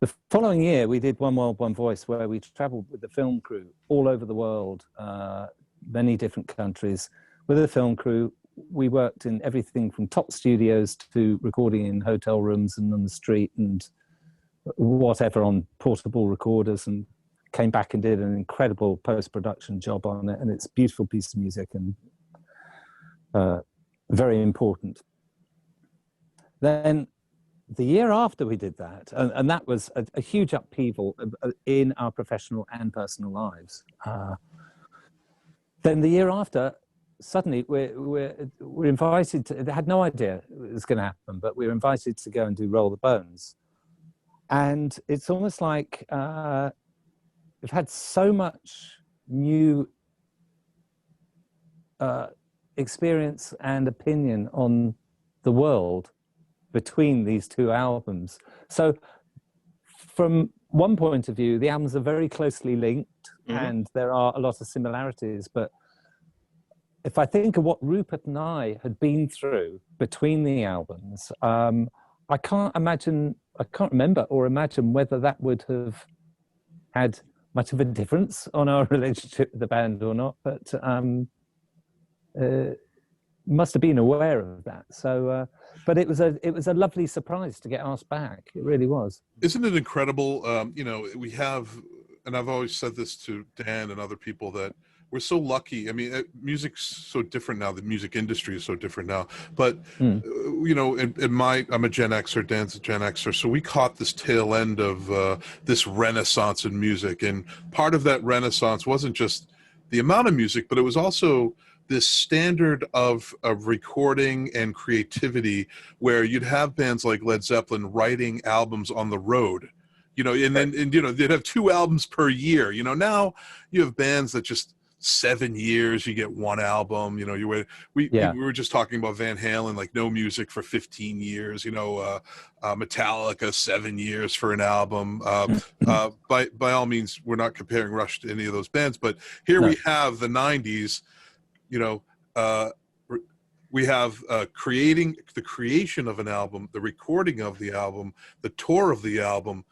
The following year, we did One World, One Voice, where we traveled with the film crew all over the world, many different countries. With the film crew, we worked in everything from top studios to recording in hotel rooms and on the street and whatever on portable recorders, and came back and did an incredible post-production job on it. And it's a beautiful piece of music and very important. Then the year after we did that, and that was a huge upheaval in our professional and personal lives. Then the year after, suddenly we're invited to, they had no idea it was going to happen, but we were invited to go and do Roll the Bones. And it's almost like we've had so much new experience and opinion on the world between these two albums. So from one point of view, the albums are very closely linked, and there are a lot of similarities. But if I think of what Rupert and I had been through between the albums, I can't remember or imagine whether that would have had much of a difference on our relationship with the band or not, but must have been aware of that. So, but it was a lovely surprise to get asked back. It really was. Isn't it incredible? We have, and I've always said this to Dan and other people, that we're so lucky. I mean, music's so different now. The music industry is so different now. But, I'm a Gen Xer, Dan's a Gen Xer. So we caught this tail end of this renaissance in music. And part of that renaissance wasn't just the amount of music, but it was also this standard of recording and creativity, where you'd have bands like Led Zeppelin writing albums on the road, they'd have 2 albums per year. Now you have bands that just 7 years you get one album. You know, we were just talking about Van Halen, like no music for 15 years. You know, Metallica 7 years for an album. By all means, we're not comparing Rush to any of those bands, but here we have the 90s. You know, we have the creation of an album, the recording of the album, the tour of the album,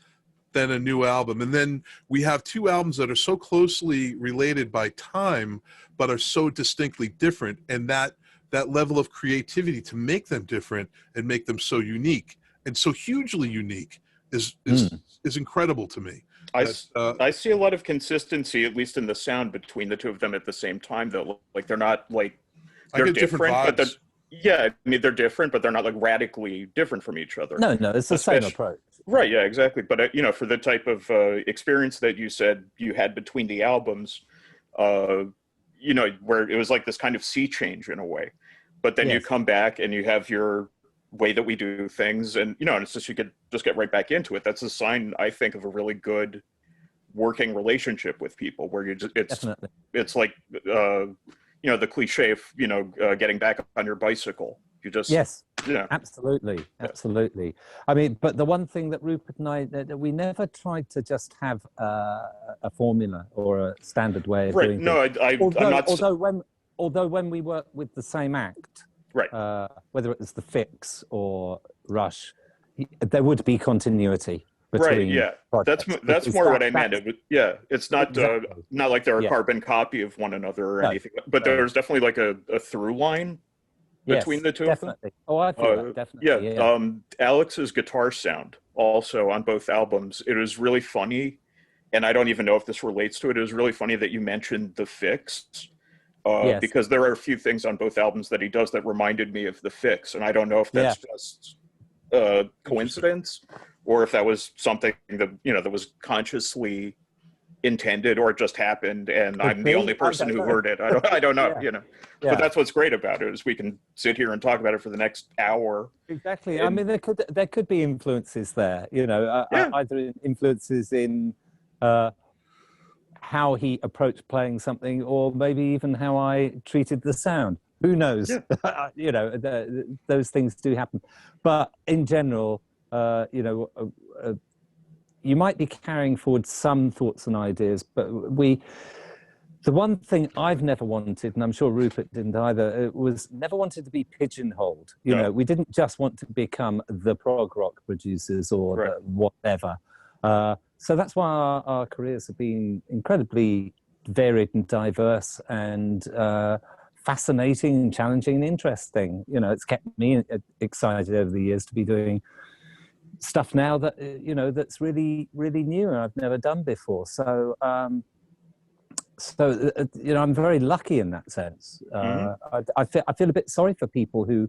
then a new album. And then we have two albums that are so closely related by time, but are so distinctly different. And that level of creativity to make them different and make them so unique and so hugely unique is incredible to me. I see a lot of consistency, at least in the sound, between the two of them at the same time, though. Like, they're not like, they're different, but I mean, they're different, but they're not like radically different from each other. No, it's the same approach. Right, yeah, exactly. But, you know, for the type of experience that you said you had between the albums, you know, where it was like this kind of sea change in a way. But then you come back and you have your way that we do things, and, you know, and it's just, you could just get right back into it. That's a sign, I think, of a really good working relationship with people, where you just, it's like, you know, the cliche of, you know, getting back on your bicycle. You just, absolutely. I mean, but the one thing that Rupert and I, that we never tried to just have a formula or a standard way of doing things. Although when we work with the same act, whether it was the Fix or Rush, there would be continuity between projects. That's more what I meant. It's not not like they're a carbon copy of one another or anything, but there's definitely like a through line between the two of them. Oh, I feel that, definitely. Alex's guitar sound also on both albums, it was really funny, and I don't even know if this relates to it. It was really funny that you mentioned the Fix, because there are a few things on both albums that he does that reminded me of the Fix, and I don't know if that's just coincidence or if that was something that, you know, that was consciously intended, or it just happened and I'm the only person who heard it. I don't know, you know. But that's what's great about it, is we can sit here and talk about it for the next hour. Exactly. I mean, there could be influences there, you know, either influences in how he approached playing something, or maybe even how I treated the sound. Who knows? You know, those things do happen. But in general, you know, you might be carrying forward some thoughts and ideas, but the one thing I've never wanted, and I'm sure Rupert didn't either, was never wanted to be pigeonholed. You know, we didn't just want to become the prog rock producers or the whatever. So that's why our careers have been incredibly varied and diverse and fascinating and challenging and interesting. You know, it's kept me excited over the years to be doing stuff now that, you know, that's really, really new and I've never done before. So, you know, I'm very lucky in that sense. I feel a bit sorry for people who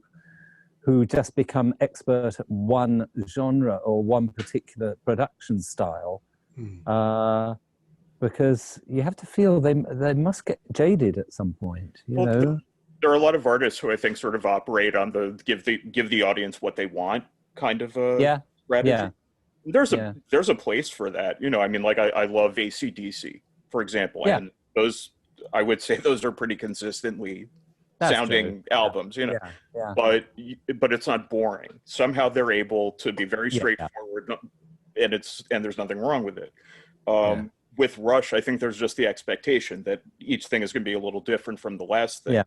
just become expert at one genre or one particular production style, because you have to feel they must get jaded at some point. You know, there are a lot of artists who I think sort of operate on the give the audience what they want kind of a strategy. There's a place for that. You know, I mean, like I love AC/DC, for example, and those, I would say those are pretty consistently sounding albums, you know, but it's not boring. Somehow they're able to be very straightforward, and there's nothing wrong with it. With Rush, I think there's just the expectation that each thing is going to be a little different from the last thing,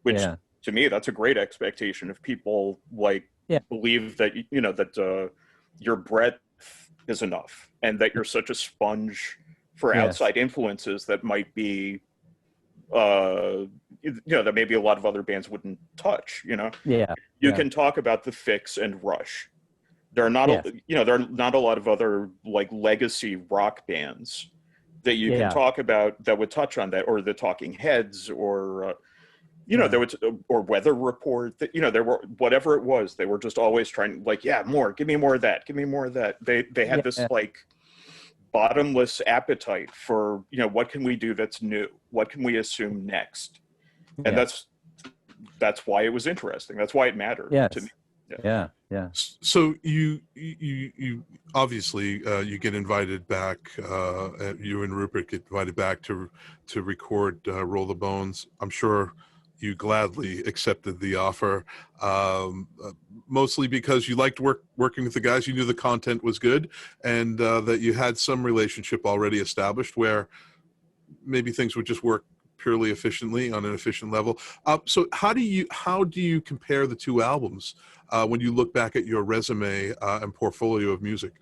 which to me, that's a great expectation. If people believe that, you know, that your breadth is enough and that you're such a sponge for outside influences that might be, you know, that maybe a lot of other bands wouldn't touch, you know? You can talk about the Fix and Rush. There are not, you know, there are not a lot of other like legacy rock bands that you can talk about that would touch on that, or the Talking Heads, or, you know, there was, or Weather Report, that, you know, there were, whatever it was, they were just always trying, like, more, give me more of that, give me more of that. They had this like bottomless appetite for, you know, what can we do that's new? What can we assume next? And that's why it was interesting. That's why it mattered to me. Yeah. So you obviously you get invited back. You and Rupert get invited back to record Roll the Bones. I'm sure you gladly accepted the offer, mostly because you liked working with the guys. You knew the content was good, and that you had some relationship already established where maybe things would just work purely efficiently on an efficient level. So how do you compare the two albums when you look back at your resume and portfolio of music?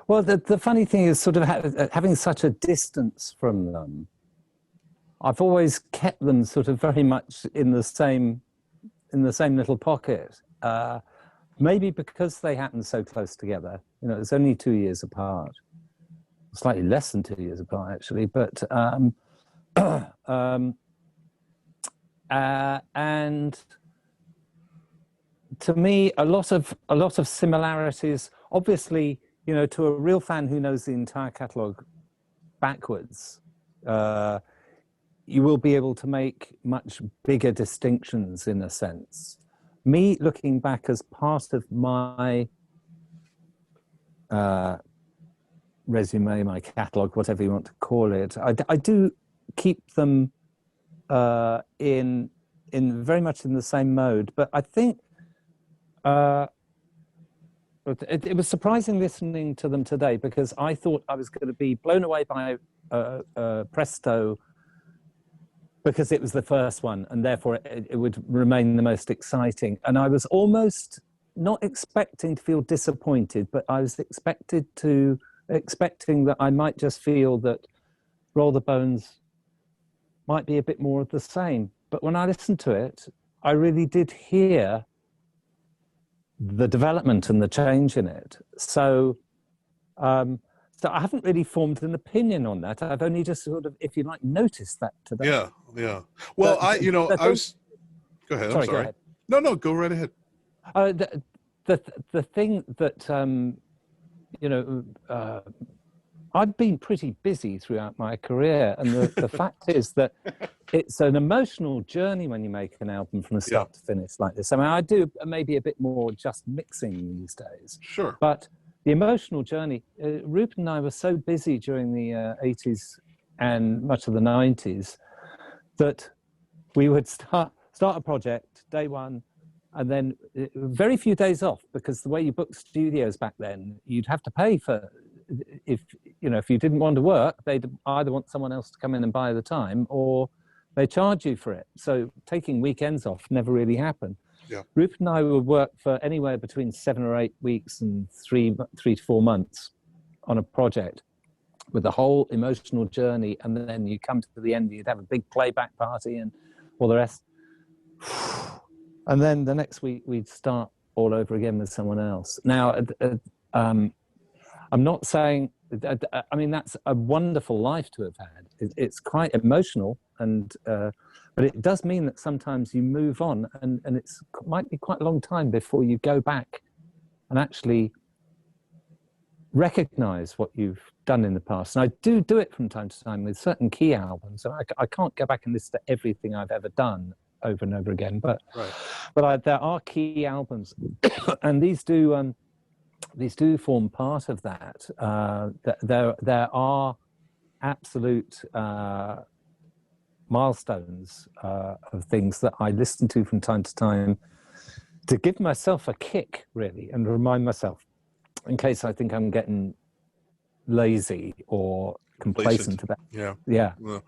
Well, the funny thing is sort of having such a distance from them. I've always kept them sort of very much in the same little pocket. Maybe because they happened so close together. You know, it's only 2 years apart, slightly less than 2 years apart actually. But and to me, a lot of similarities. Obviously, you know, to a real fan who knows the entire catalogue backwards, you will be able to make much bigger distinctions in a sense. Me looking back as part of my resume, my catalogue, whatever you want to call it, I do keep them in very much in the same mode. But I think it was surprising listening to them today, because I thought I was going to be blown away by Presto, because it was the first one, and therefore it would remain the most exciting. And I was almost not expecting to feel disappointed, but I was expecting that I might just feel that Roll the Bones might be a bit more of the same. But when I listened to it, I really did hear the development and the change in it. So so I haven't really formed an opinion on that. I've only just sort of, if you like, noticed that today. Yeah. Well, Go ahead. I'm sorry. Go ahead. No, go right ahead. The thing that I've been pretty busy throughout my career, and the fact is that it's an emotional journey when you make an album from start to finish like this. I mean, I do maybe a bit more just mixing these days. Sure. But the emotional journey, Rupert and I were so busy during the 80s and much of the 90s that we would start a project day one, and then very few days off, because the way you booked studios back then, you'd have to pay for, if you didn't want to work, they'd either want someone else to come in and buy the time, or they charge you for it. So taking weekends off never really happened. Yeah. Rupert and I would work for anywhere between 7 or 8 weeks and 3 to 4 months on a project, with the whole emotional journey. And then you come to the end, you'd have a big playback party and all the rest. And then the next week we'd start all over again with someone else. Now, I'm not saying, I mean, that's a wonderful life to have had. It's quite emotional, and but it does mean that sometimes you move on, and it might be quite a long time before you go back and actually recognize what you've done in the past. And I do it from time to time with certain key albums. And I can't go back and listen to everything I've ever done over and over again, but there are key albums, and these do form part of that. There are absolute milestones of things that I listen to from time to time to give myself a kick, really, and remind myself, in case I think I'm getting lazy or complacent about. Yeah. Well,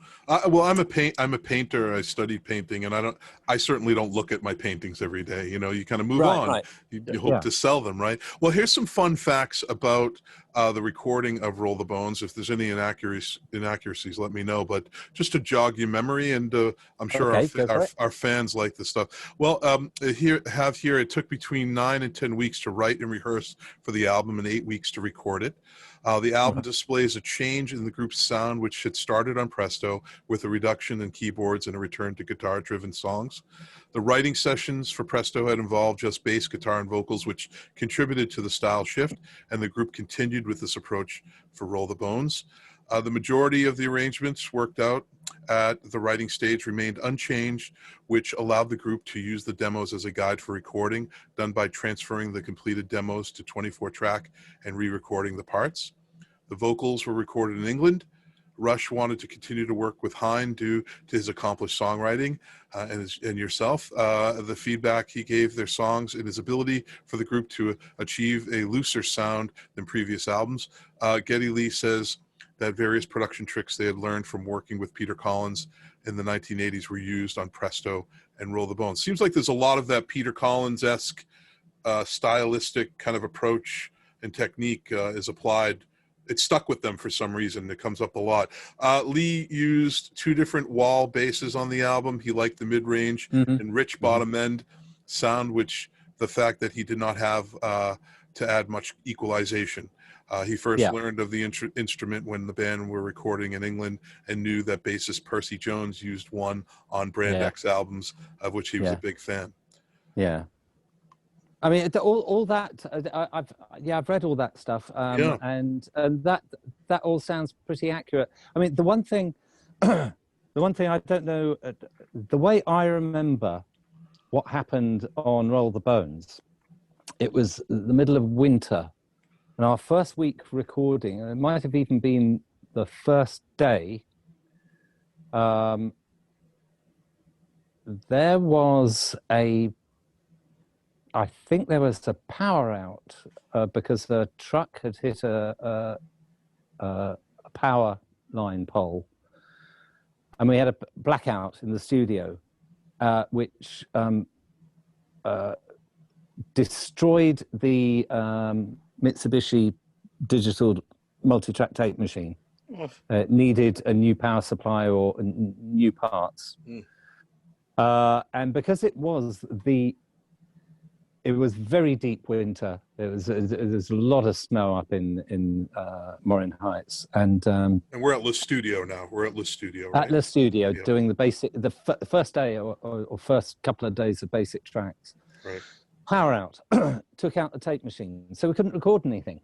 I'm a painter. I studied painting, and I certainly don't look at my paintings every day. You know, you kind of move on. Right. You hope to sell them, right? Well, here's some fun facts about the recording of Roll the Bones. If there's any inaccuracies, let me know. But just to jog your memory, and I'm sure our fans like this stuff. Well, here it took between 9 and 10 weeks to write and rehearse for the album, and 8 weeks to record it. The album displays a change in the group's sound, which had started on Presto, with a reduction in keyboards and a return to guitar-driven songs. The writing sessions for Presto had involved just bass, guitar, and vocals, which contributed to the style shift, and the group continued with this approach for Roll the Bones. The majority of the arrangements worked out at the writing stage remained unchanged, which allowed the group to use the demos as a guide for recording, done by transferring the completed demos to 24-track and re-recording the parts. The vocals were recorded in England. Rush wanted to continue to work with Hine due to his accomplished songwriting and yourself. The feedback he gave their songs and his ability for the group to achieve a looser sound than previous albums. Geddy Lee says that various production tricks they had learned from working with Peter Collins in the 1980s were used on Presto and Roll the Bones. Seems like there's a lot of that Peter Collins-esque stylistic kind of approach and technique is applied. It stuck with them for some reason. It comes up a lot. Lee used 2 different wall basses on the album. He liked the mid-range and rich bottom end sound, which the fact that he did not have to add much equalization. He first learned of the instrument when the band were recording in England and knew that bassist Percy Jones used one on Brand X albums, of which he was a big fan. Yeah. I mean, all that I've read all that stuff, and that all sounds pretty accurate. I mean, the one thing I don't know, the way I remember what happened on Roll the Bones, it was the middle of winter, and our first week recording, and it might have even been the first day. I think there was a power out because the truck had hit a power line pole, and we had a blackout in the studio, which destroyed the Mitsubishi digital multi-track tape machine. It needed a new power supply or new parts, and because it was very deep winter. There's a lot of snow up in Morin Heights, and we're at Le Studio now. We're at Le Studio. Right? At Le Studio, doing the first day or first couple of days of basic tracks. Right. Power out, took out the tape machine, so we couldn't record anything.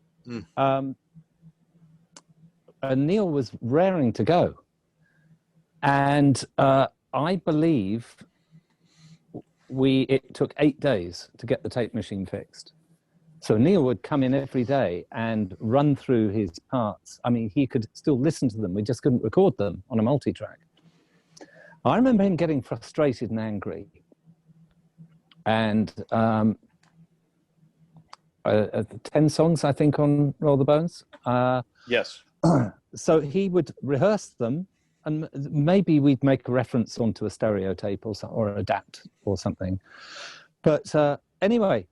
And Neil was raring to go, and I believe. It took 8 days to get the tape machine fixed. So Neil would come in every day and run through his parts. I mean, he could still listen to them. We just couldn't record them on a multi-track. I remember him getting frustrated and angry. And 10 songs, I think, on Roll the Bones. Yes. So he would rehearse them, and maybe we'd make a reference onto a stereo tape or adapt or something. But anyway,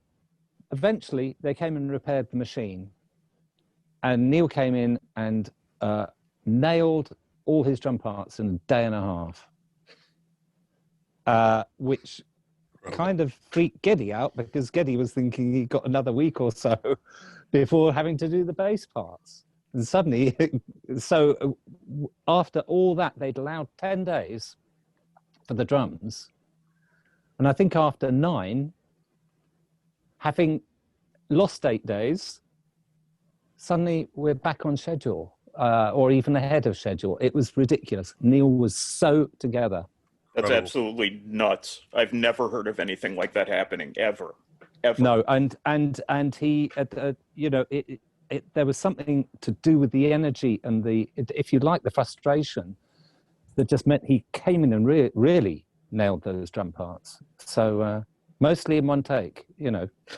eventually they came and repaired the machine. And Neil came in and nailed all his drum parts in a day and a half, which kind of freaked Geddy out, because Geddy was thinking he got another week or so before having to do the bass parts. And suddenly, so after all that, they'd allowed 10 days for the drums. And I think after 9, having lost 8 days, suddenly we're back on schedule, or even ahead of schedule. It was ridiculous. Neil was so together. That's absolutely nuts. I've never heard of anything like that happening, ever. No, and he, there was something to do with the energy and if you like, the frustration that just meant he came in and really nailed those drum parts. So mostly in one take,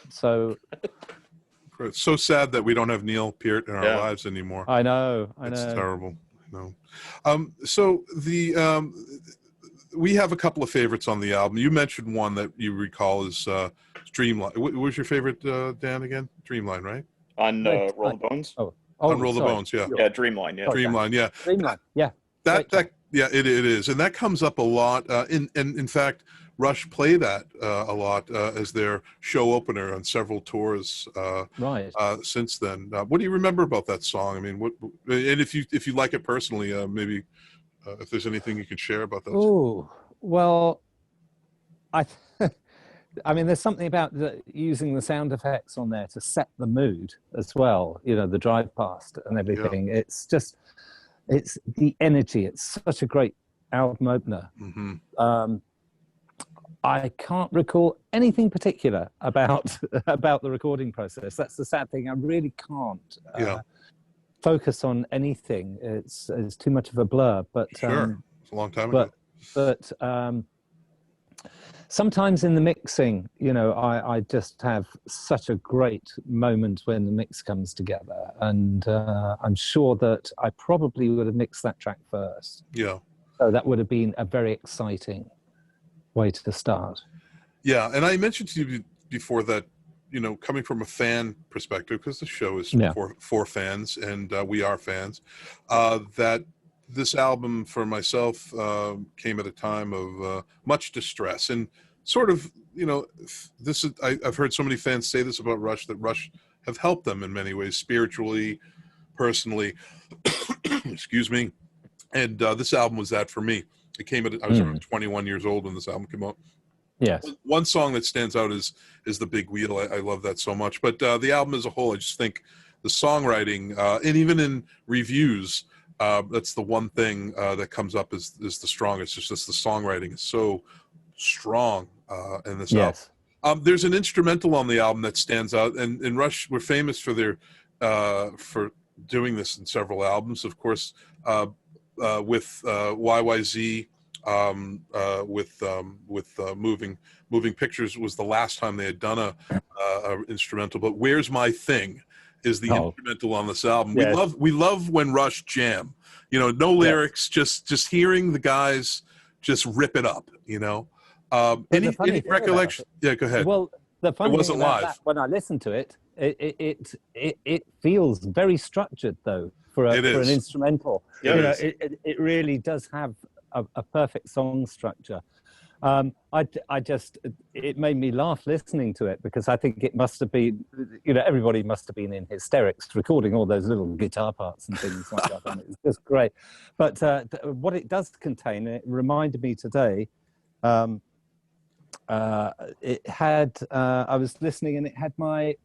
so. It's so sad that we don't have Neil Peart in our lives anymore. I know. It's terrible. No. So we have a couple of favorites on the album. You mentioned one that you recall is Dreamline. What was your favorite, Dan, again? Dreamline, right? On Roll the Bones? On Roll the Bones, yeah. Yeah, Dreamline, yeah. Dreamline, yeah. Dreamline, yeah. It is. And that comes up a lot. In fact, Rush play that a lot as their show opener on several tours since then. What do you remember about that song? I mean, and if you like it personally, maybe if there's anything you can share about that. Oh, well, I mean, there's something about using the sound effects on there to set the mood as well, the drive past and everything. Yeah. It's the energy. It's such a great album opener. Mm-hmm. I can't recall anything particular about the recording process. That's the sad thing. I really can't focus on anything. It's too much of a blur. But sure, it's a long time ago. But sometimes in the mixing, I just have such a great moment when the mix comes together, and I'm sure that I probably would have mixed that track first. Yeah. So that would have been a very exciting way to start. Yeah, and I mentioned to you before that, coming from a fan perspective, because the show is for fans, and we are fans, that this album for myself came at a time of much distress, and sort of, this is, I've heard so many fans say this about Rush, that Rush have helped them in many ways, spiritually, personally, excuse me, and this album was that for me. It came at, I was around 21 years old when this album came out. Yes. One song that stands out is The Big Wheel. I love that so much. But the album as a whole, I just think the songwriting, and even in reviews, that's the one thing that comes up is the strongest. It's just the songwriting is so strong in this album. There's an instrumental on the album that stands out, and Rush were famous for their for doing this in several albums. Of course, with YYZ, with Moving Pictures was the last time they had done a instrumental. But Where's My Thing is the instrumental on this album. Yes. We love when Rush jam. No lyrics, just hearing the guys just rip it up. Any recollection? Yeah, go ahead. Well, the funny it wasn't thing about live. That, when I listen to it, it feels very structured though for an instrumental. Yeah, it really does have a perfect song structure. It made me laugh listening to it, because I think it must have been, everybody must have been in hysterics recording all those little guitar parts and things like that. And it's just great. But what it does contain, it reminded me today, it had, I was listening and it had my,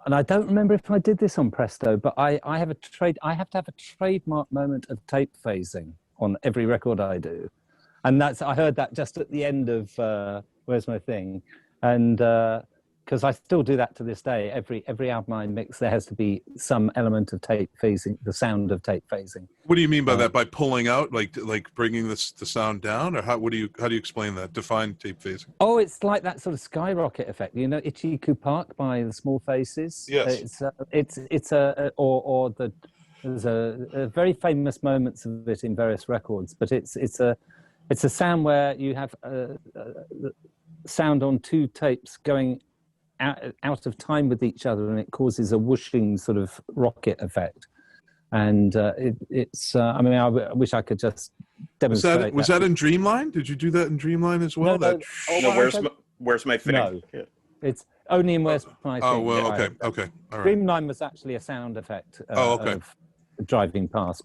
and I don't remember if I did this on Presto, but I have to have a trademark moment of tape phasing on every record I do. And I heard that just at the end of Where's My Thing. And because I still do that to this day, every album I mix, there has to be some element of tape phasing, the sound of tape phasing. What do you mean by that? By pulling out, like bringing the sound down, or how do you explain that? Define tape phasing. Oh, it's like that sort of skyrocket effect. Ichiku Park by the Small Faces. Yes. There's a very famous moments of it in various records, but it's a sound where you have sound on two tapes going out of time with each other, and it causes a whooshing sort of rocket effect. And it's I wish I could just demonstrate. Was that in Dreamline? Did you do that in Dreamline as well? No, Where's My Thing? No, it's only in Where's My Thing. Oh, well, okay, all right. Dreamline was actually a sound effect of driving past,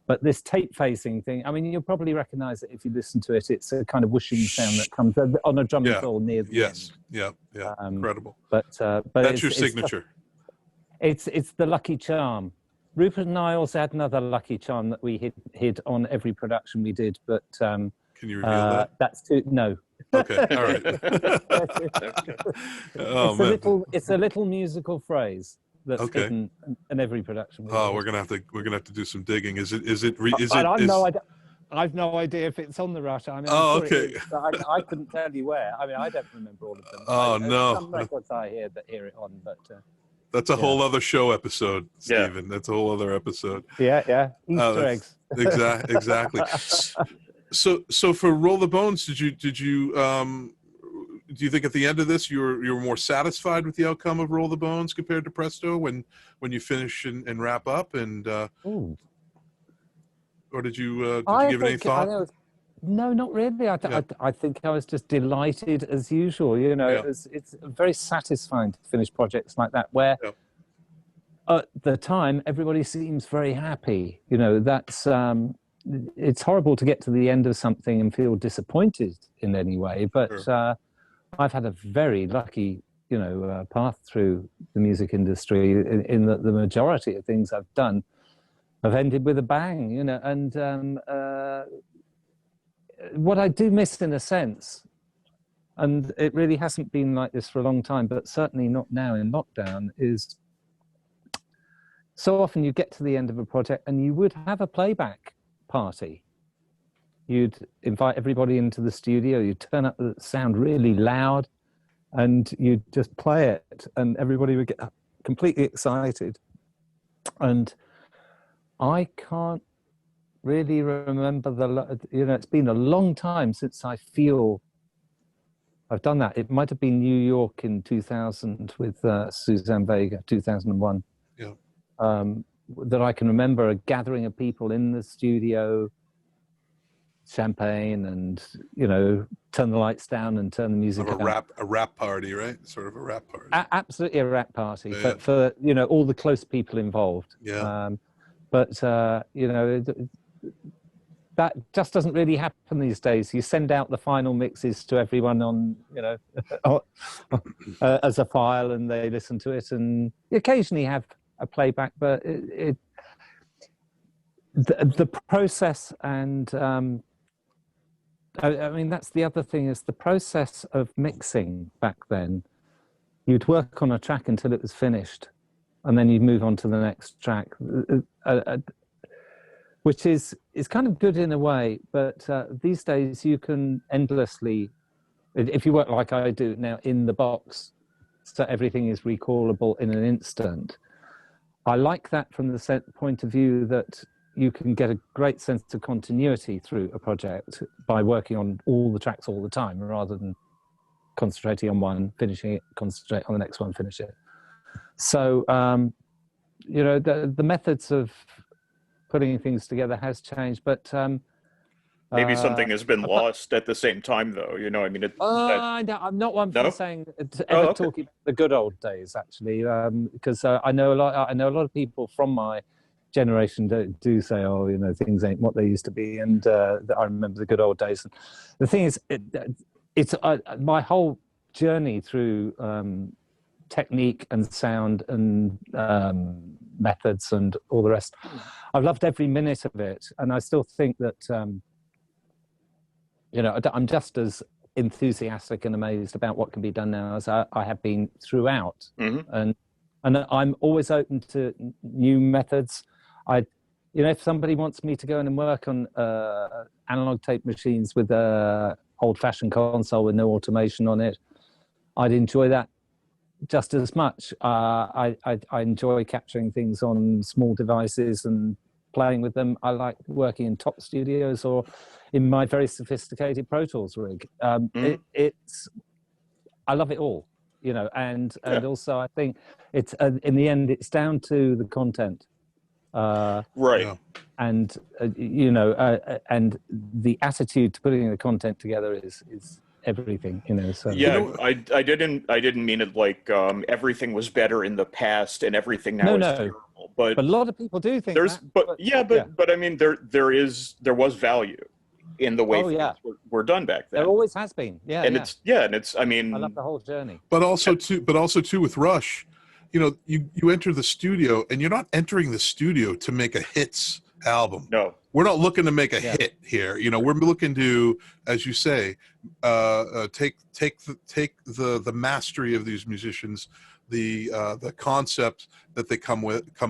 but this tape phasing thing, you'll probably recognize it if you listen to it. It's a kind of whooshing sound that comes on a drum roll near the end. Yeah, incredible. But that's your signature. It's the lucky charm. Rupert and I also had another lucky charm that we hid on every production we did, but can you reveal that? That's no. Okay, all right. It's a little musical phrase that's hidden in every production. We're gonna have to do some digging. I've no idea if it's on the Rush. Okay. I couldn't tell you where. I don't remember all of them. No. Some records I hear it on, but. That's a whole other show episode, Stephen. That's a whole other episode. Yeah. Easter eggs. Exactly. So for Roll the Bones, did you do you think at the end of this you were more satisfied with the outcome of Roll the Bones compared to Presto when you finish and wrap up, and or did you give it any thought? No, not really. I think I was just delighted as usual. It's very satisfying to finish projects like that where at the time everybody seems very happy. That's it's horrible to get to the end of something and feel disappointed in any way. But I've had a very lucky path through the music industry in that the majority of things I've done have ended with a bang, you know. And what I do miss, in a sense, and it really hasn't been like this for a long time, but certainly not now in lockdown, is so often you get to the end of a project and you would have a playback party. You'd invite everybody into the studio, you'd turn up the sound really loud, and you'd just play it, and everybody would get completely excited. And I can't really remember it's been a long time since I feel I've done that. It might have been New York in 2000 with Suzanne Vega, 2001. Yeah. That I can remember a gathering of people in the studio, champagne, and, you know, turn the lights down and turn the music up. A rap party, right? Sort of a rap party. Absolutely a rap party, Yeah. but for, you know, all the close people involved. Yeah. You know, that just doesn't really happen these days. You send out the final mixes to everyone on, you know, as a file, and they listen to it, and you occasionally have a playback, but the process, and I mean, that's the other thing, is the process of mixing back then. You'd work on a track until it was finished, and then you'd move on to the next track, which is kind of good in a way, but these days you can endlessly, if you work like I do now in the box, so everything is recallable in an instant. I like that from the point of view that you can get a great sense of continuity through a project by working on all the tracks all the time, rather than concentrating on one, finishing it, concentrate on the next one, finish it. So, you know, the methods of putting things together has changed, but maybe something has been lost at the same time, though. You know, I mean, I'm not one for saying talking about the good old days, actually, because I know a lot of people from my generation do say, oh, you know, things ain't what they used to be, and I remember the good old days. And the thing is, it's my whole journey through technique and sound and methods and all the rest. I've loved every minute of it, and I still think that you know, I'm just as enthusiastic and amazed about what can be done now as I have been throughout. Mm-hmm. And I'm always open to new methods. You know, if somebody wants me to go in and work on analog tape machines with a old-fashioned console with no automation on it, I'd enjoy that just as much. I enjoy capturing things on small devices and playing with them. I like working in top studios or in my very sophisticated Pro Tools rig. I love it all, you know, and also I think it's in the end it's down to the content. Right. And you know, and the attitude to putting the content together is everything, you know. So yeah, you know, I didn't mean it like everything was better in the past and everything now is terrible. But a lot of people do think there's that. But I mean there was value in the way things were done back then. There always has been. It's I mean, I love the whole journey. But also too with Rush, you know, you enter the studio, and you're not entering the studio to make a hits album. No, we're not looking to make a hit here. You know, we're looking to, as you say, take the mastery of these musicians, the concept that they come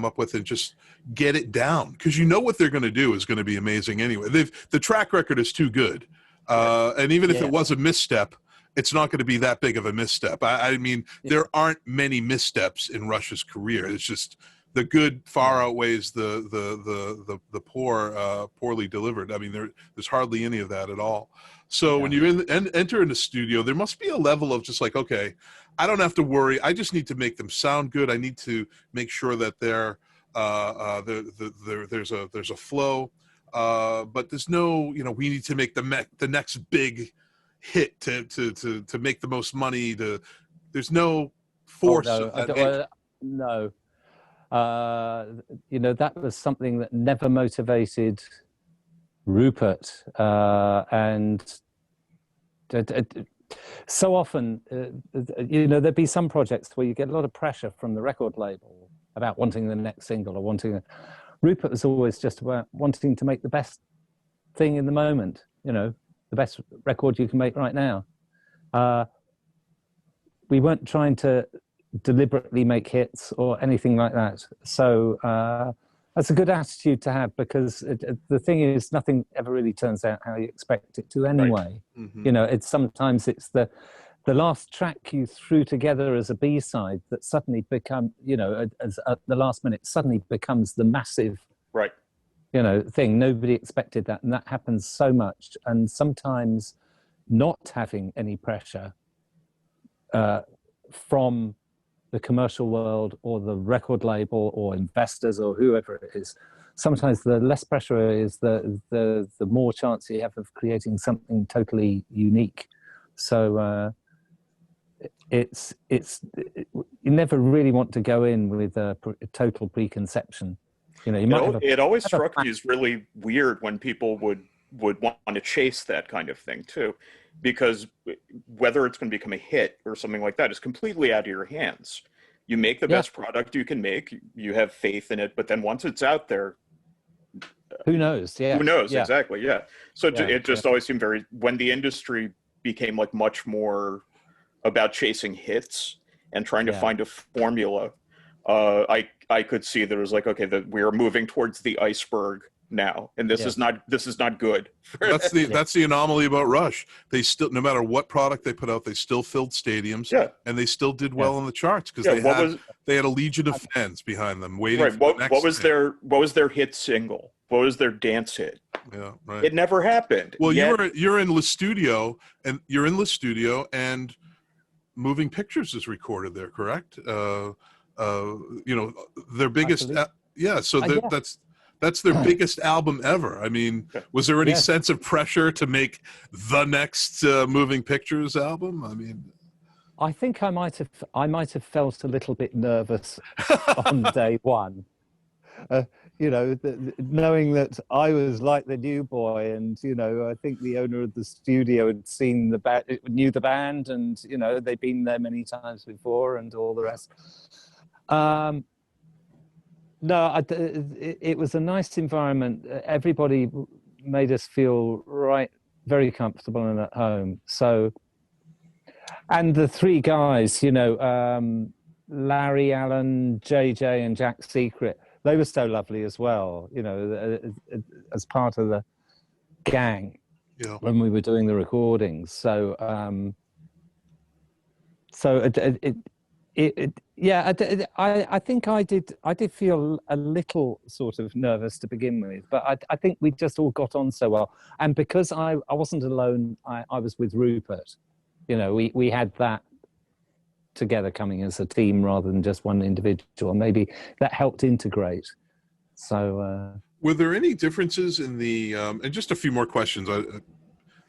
up with, and just get it down, because you know what they're going to do is going to be amazing anyway. The track record is too good, and even if it was a misstep, it's not going to be that big of a misstep. I mean, there aren't many missteps in Rush's career. It's just the good far outweighs the poorly delivered. I mean, there's hardly any of that at all. So when you enter in the studio, there must be a level of just like, okay, I don't have to worry. I just need to make them sound good. I need to make sure that there's a flow, but there's no, you know, we need to make the next big hit to make the most money. There's no force. No. You know, that was something that never motivated Rupert, and so often, you know, there'd be some projects where you get a lot of pressure from the record label about wanting the next single or wanting Rupert was always just about wanting to make the best thing in the moment, the best record you can make right now. We weren't trying to deliberately make hits or anything like that. So that's a good attitude to have, because the thing is, nothing ever really turns out how you expect it to anyway. Right. Mm-hmm. Sometimes it's the last track you threw together as a B-side that suddenly become, as at the last minute, suddenly becomes the massive, right, thing. Nobody expected that, and that happens so much. And sometimes not having any pressure from the commercial world or the record label or investors or whoever it is, sometimes the less pressure is, the more chance you have of creating something totally unique. So you never really want to go in with a total preconception. It always struck me as really weird when people would want to chase that kind of thing too, because whether it's going to become a hit or something like that is completely out of your hands. You make the best product you can make, you have faith in it, but then once it's out there, who knows? Yeah, who knows? Exactly. Yeah. So it just always seemed when the industry became like much more about chasing hits and trying to find a formula, I could see there was like, okay, that we're moving towards the iceberg now, and this is not good. That's the anomaly about Rush. They still, no matter what product they put out, they still filled stadiums, and they still did well on the charts, because they had a legion of fans behind them waiting. Right. What was their hit single? What was their dance hit? Yeah, right. It never happened. Well, you're in the studio, and Moving Pictures is recorded there, correct? Their biggest, that's their biggest album ever. I mean, was there any sense of pressure to make the next Moving Pictures album? I mean, I think I might have felt a little bit nervous on day one. Knowing that I was like the new boy, and I think the owner of the studio had seen knew the band, and they'd been there many times before, and all the rest. No, it was a nice environment. Everybody made us feel very comfortable and at home. So, and the three guys, Larry, Alan, JJ, and Jack Secret, they were so lovely as well, as part of the gang when we were doing the recordings. So, I think I did feel a little sort of nervous to begin with, but I think we just all got on so well. And because I wasn't alone, I was with Rupert. We had that together, coming as a team rather than just one individual. Maybe that helped integrate. So were there any differences in the and just a few more questions.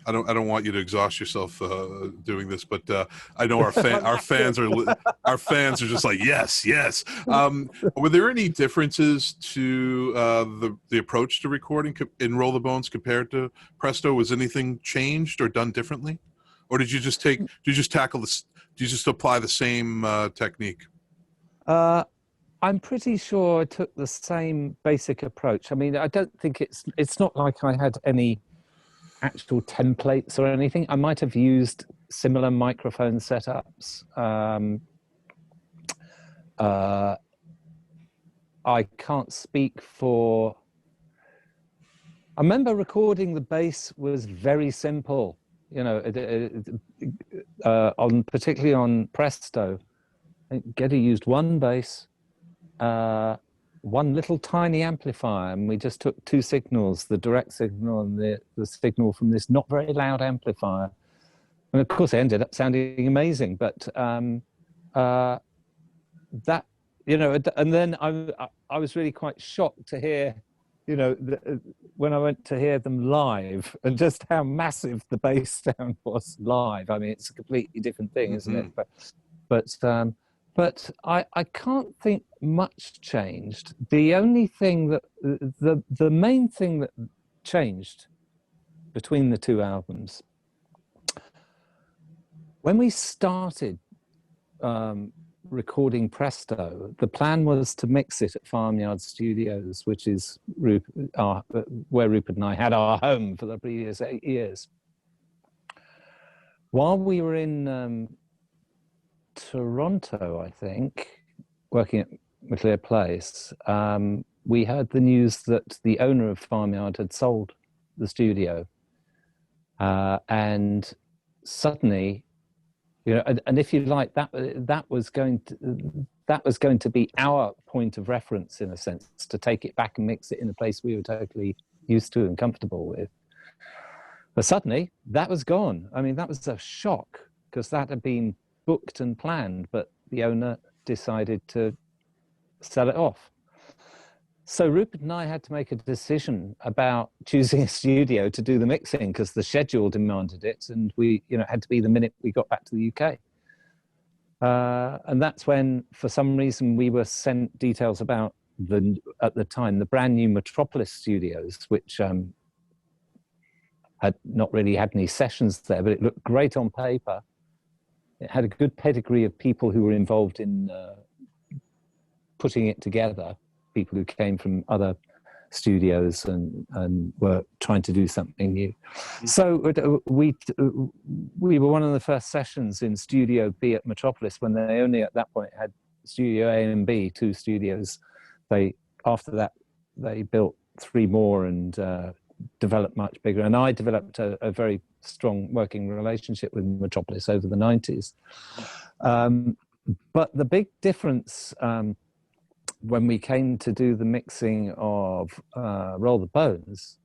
I don't want you to exhaust yourself doing this, but I know our fans are just like yes. Were there any differences to the approach to recording in Roll the Bones compared to Presto? Was anything changed or done differently, or did you just apply the same technique? I'm pretty sure I took the same basic approach. I mean, I don't think it's not like I had any actual templates or anything. I might have used similar microphone setups. I can't speak for... I remember recording the bass was very simple, particularly on Presto. I think Geddy used one bass, one little tiny amplifier, and we just took two signals, the direct signal and the signal from this not very loud amplifier. And of course it ended up sounding amazing, but and then I was really quite shocked to hear, when I went to hear them live, and just how massive the bass sound was live. I mean, it's a completely different thing, isn't it? But I can't think much changed. The only thing that the main thing that changed between the two albums, when we started recording Presto, the plan was to mix it at Farmyard Studios, which is where Rupert and I had our home for the previous 8 years. While we were in Toronto, I think, working at McClear Place, we heard the news that the owner of Farmyard had sold the studio. And suddenly, you know, and if you like, that was going to be our point of reference, in a sense, to take it back and mix it in a place we were totally used to and comfortable with. But suddenly, that was gone. I mean, that was a shock, because that had been booked and planned, but the owner decided to sell it off. So Rupert and I had to make a decision about choosing a studio to do the mixing, because the schedule demanded it, and we, you know, had to be the minute we got back to the UK. And that's when, for some reason, we were sent details about at the time, the brand new Metropolis Studios, which had not really had any sessions there, but it looked great on paper. It had a good pedigree of people who were involved in putting it together, people who came from other studios and were trying to do something new. So we were one of the first sessions in Studio B at Metropolis, when they only at that point had Studio A and B, 2 studios. After that, they built 3 more and developed much bigger. And I developed a very strong working relationship with Metropolis over the 90s. But the big difference when we came to do the mixing of Roll the Bones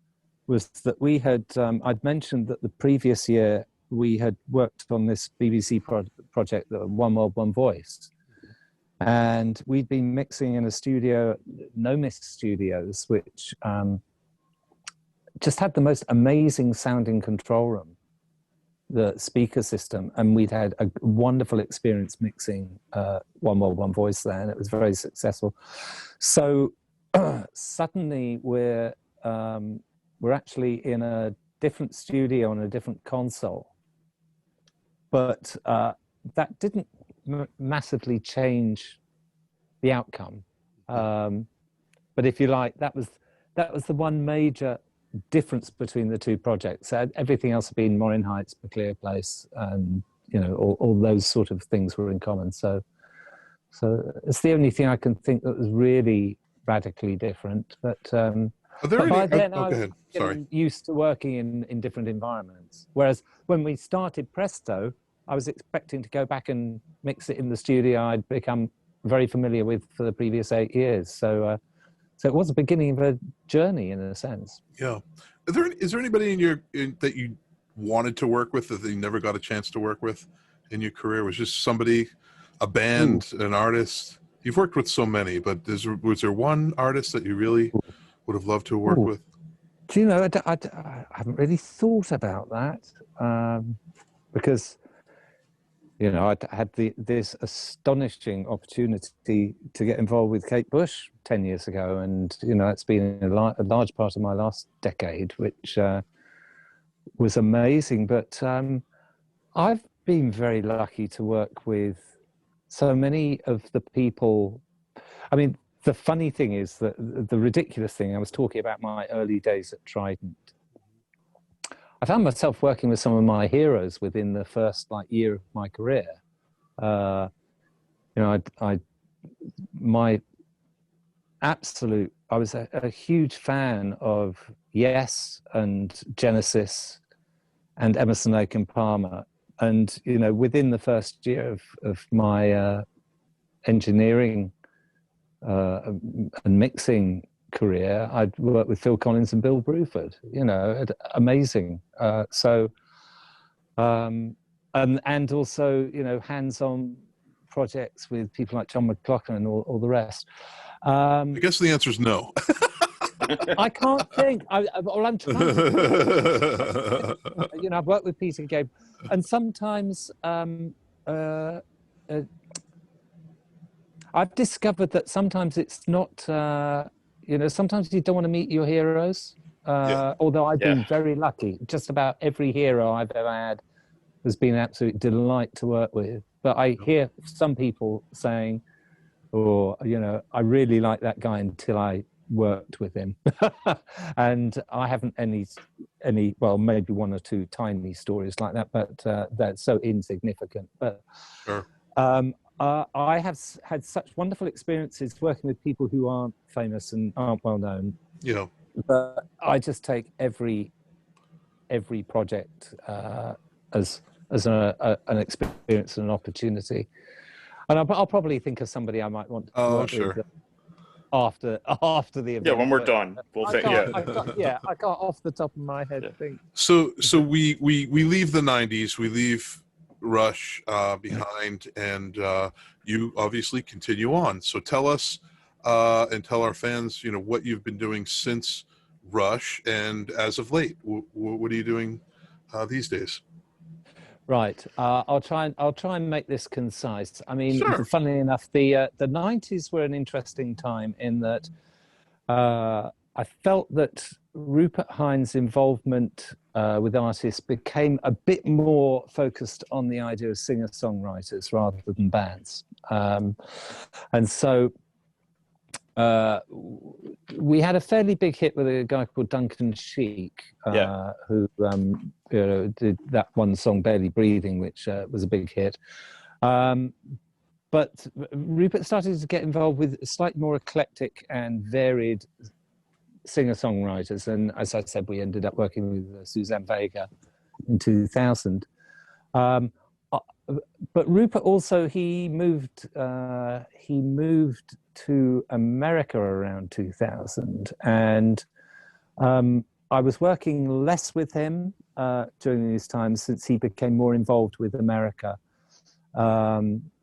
was that we had, I'd mentioned that the previous year we had worked on this BBC project, the One World, One Voice. And we'd been mixing in a studio, No Mist Studios, which just had the most amazing sounding control room, the speaker system, and we'd had a wonderful experience mixing One World, One Voice there, and it was very successful. So suddenly we're actually in a different studio on a different console, but that didn't massively change the outcome. But if you like, that was the one major difference between the 2 projects. Everything else had been Morin Heights, McClear Place, and you know, all those sort of things were in common. So it's the only thing I can think that was really radically different. But by then I was getting used to working in different environments. Whereas when we started Presto, I was expecting to go back and mix it in the studio I'd become very familiar with for the previous 8 years. So it was the beginning of a journey, in a sense. Yeah. Is there anybody that you wanted to work with that you never got a chance to work with in your career? Was just somebody, a band, an artist? You've worked with so many, but was there one artist that you really would have loved to work with? Do you know, I haven't really thought about that, because, you know, I had this astonishing opportunity to get involved with Kate Bush 10 years ago. And, you know, it's been a large part of my last decade, which was amazing. But I've been very lucky to work with so many of the people. I mean, the funny thing is that the ridiculous thing, I was talking about my early days at Trident. I found myself working with some of my heroes within the first year of my career. You know, I was a huge fan of Yes and Genesis and Emerson, Lake and Palmer. And, you know, within the first year of my engineering and mixing career, I'd worked with Phil Collins and Bill Bruford, you know, amazing. And also, you know, hands-on projects with people like John McLaughlin and all the rest. I guess the answer is no. I can't think. I'm trying to, you know, I've worked with Peter and Gabe, and sometimes I've discovered that sometimes it's not, you know, sometimes you don't want to meet your heroes. Although I've been very lucky. Just about every hero I've ever had has been an absolute delight to work with. But I hear some people saying, or, I really like that guy until I worked with him. And I haven't any, well, maybe one or two tiny stories like that, but that's so insignificant. But Sure. I have had such wonderful experiences working with people who aren't famous and aren't well known. But I just take every project as an experience and an opportunity. And I'll probably think of somebody I might want to work with after the event. Yeah, when we're done, we'll think. I can't off the top of my head think. So we leave the 90s, we leave Rush behind, and you obviously continue on. So tell us and tell our fans, what you've been doing since Rush and as of late. What are you doing these days? Right. I'll try and make this concise. I mean, Sure. funnily enough, the 90s were an interesting time in that I felt that Rupert Hine's involvement with artists became a bit more focused on the idea of singer-songwriters rather than bands. And so we had a fairly big hit with a guy called Duncan Sheik, who did that one song, Barely Breathing, which was a big hit. But Rupert started to get involved with slightly more eclectic and varied singer-songwriters. And as I said, we ended up working with Suzanne Vega in 2000. But Rupert also, he moved to America around 2000, and I was working less with him during these times since he became more involved with America,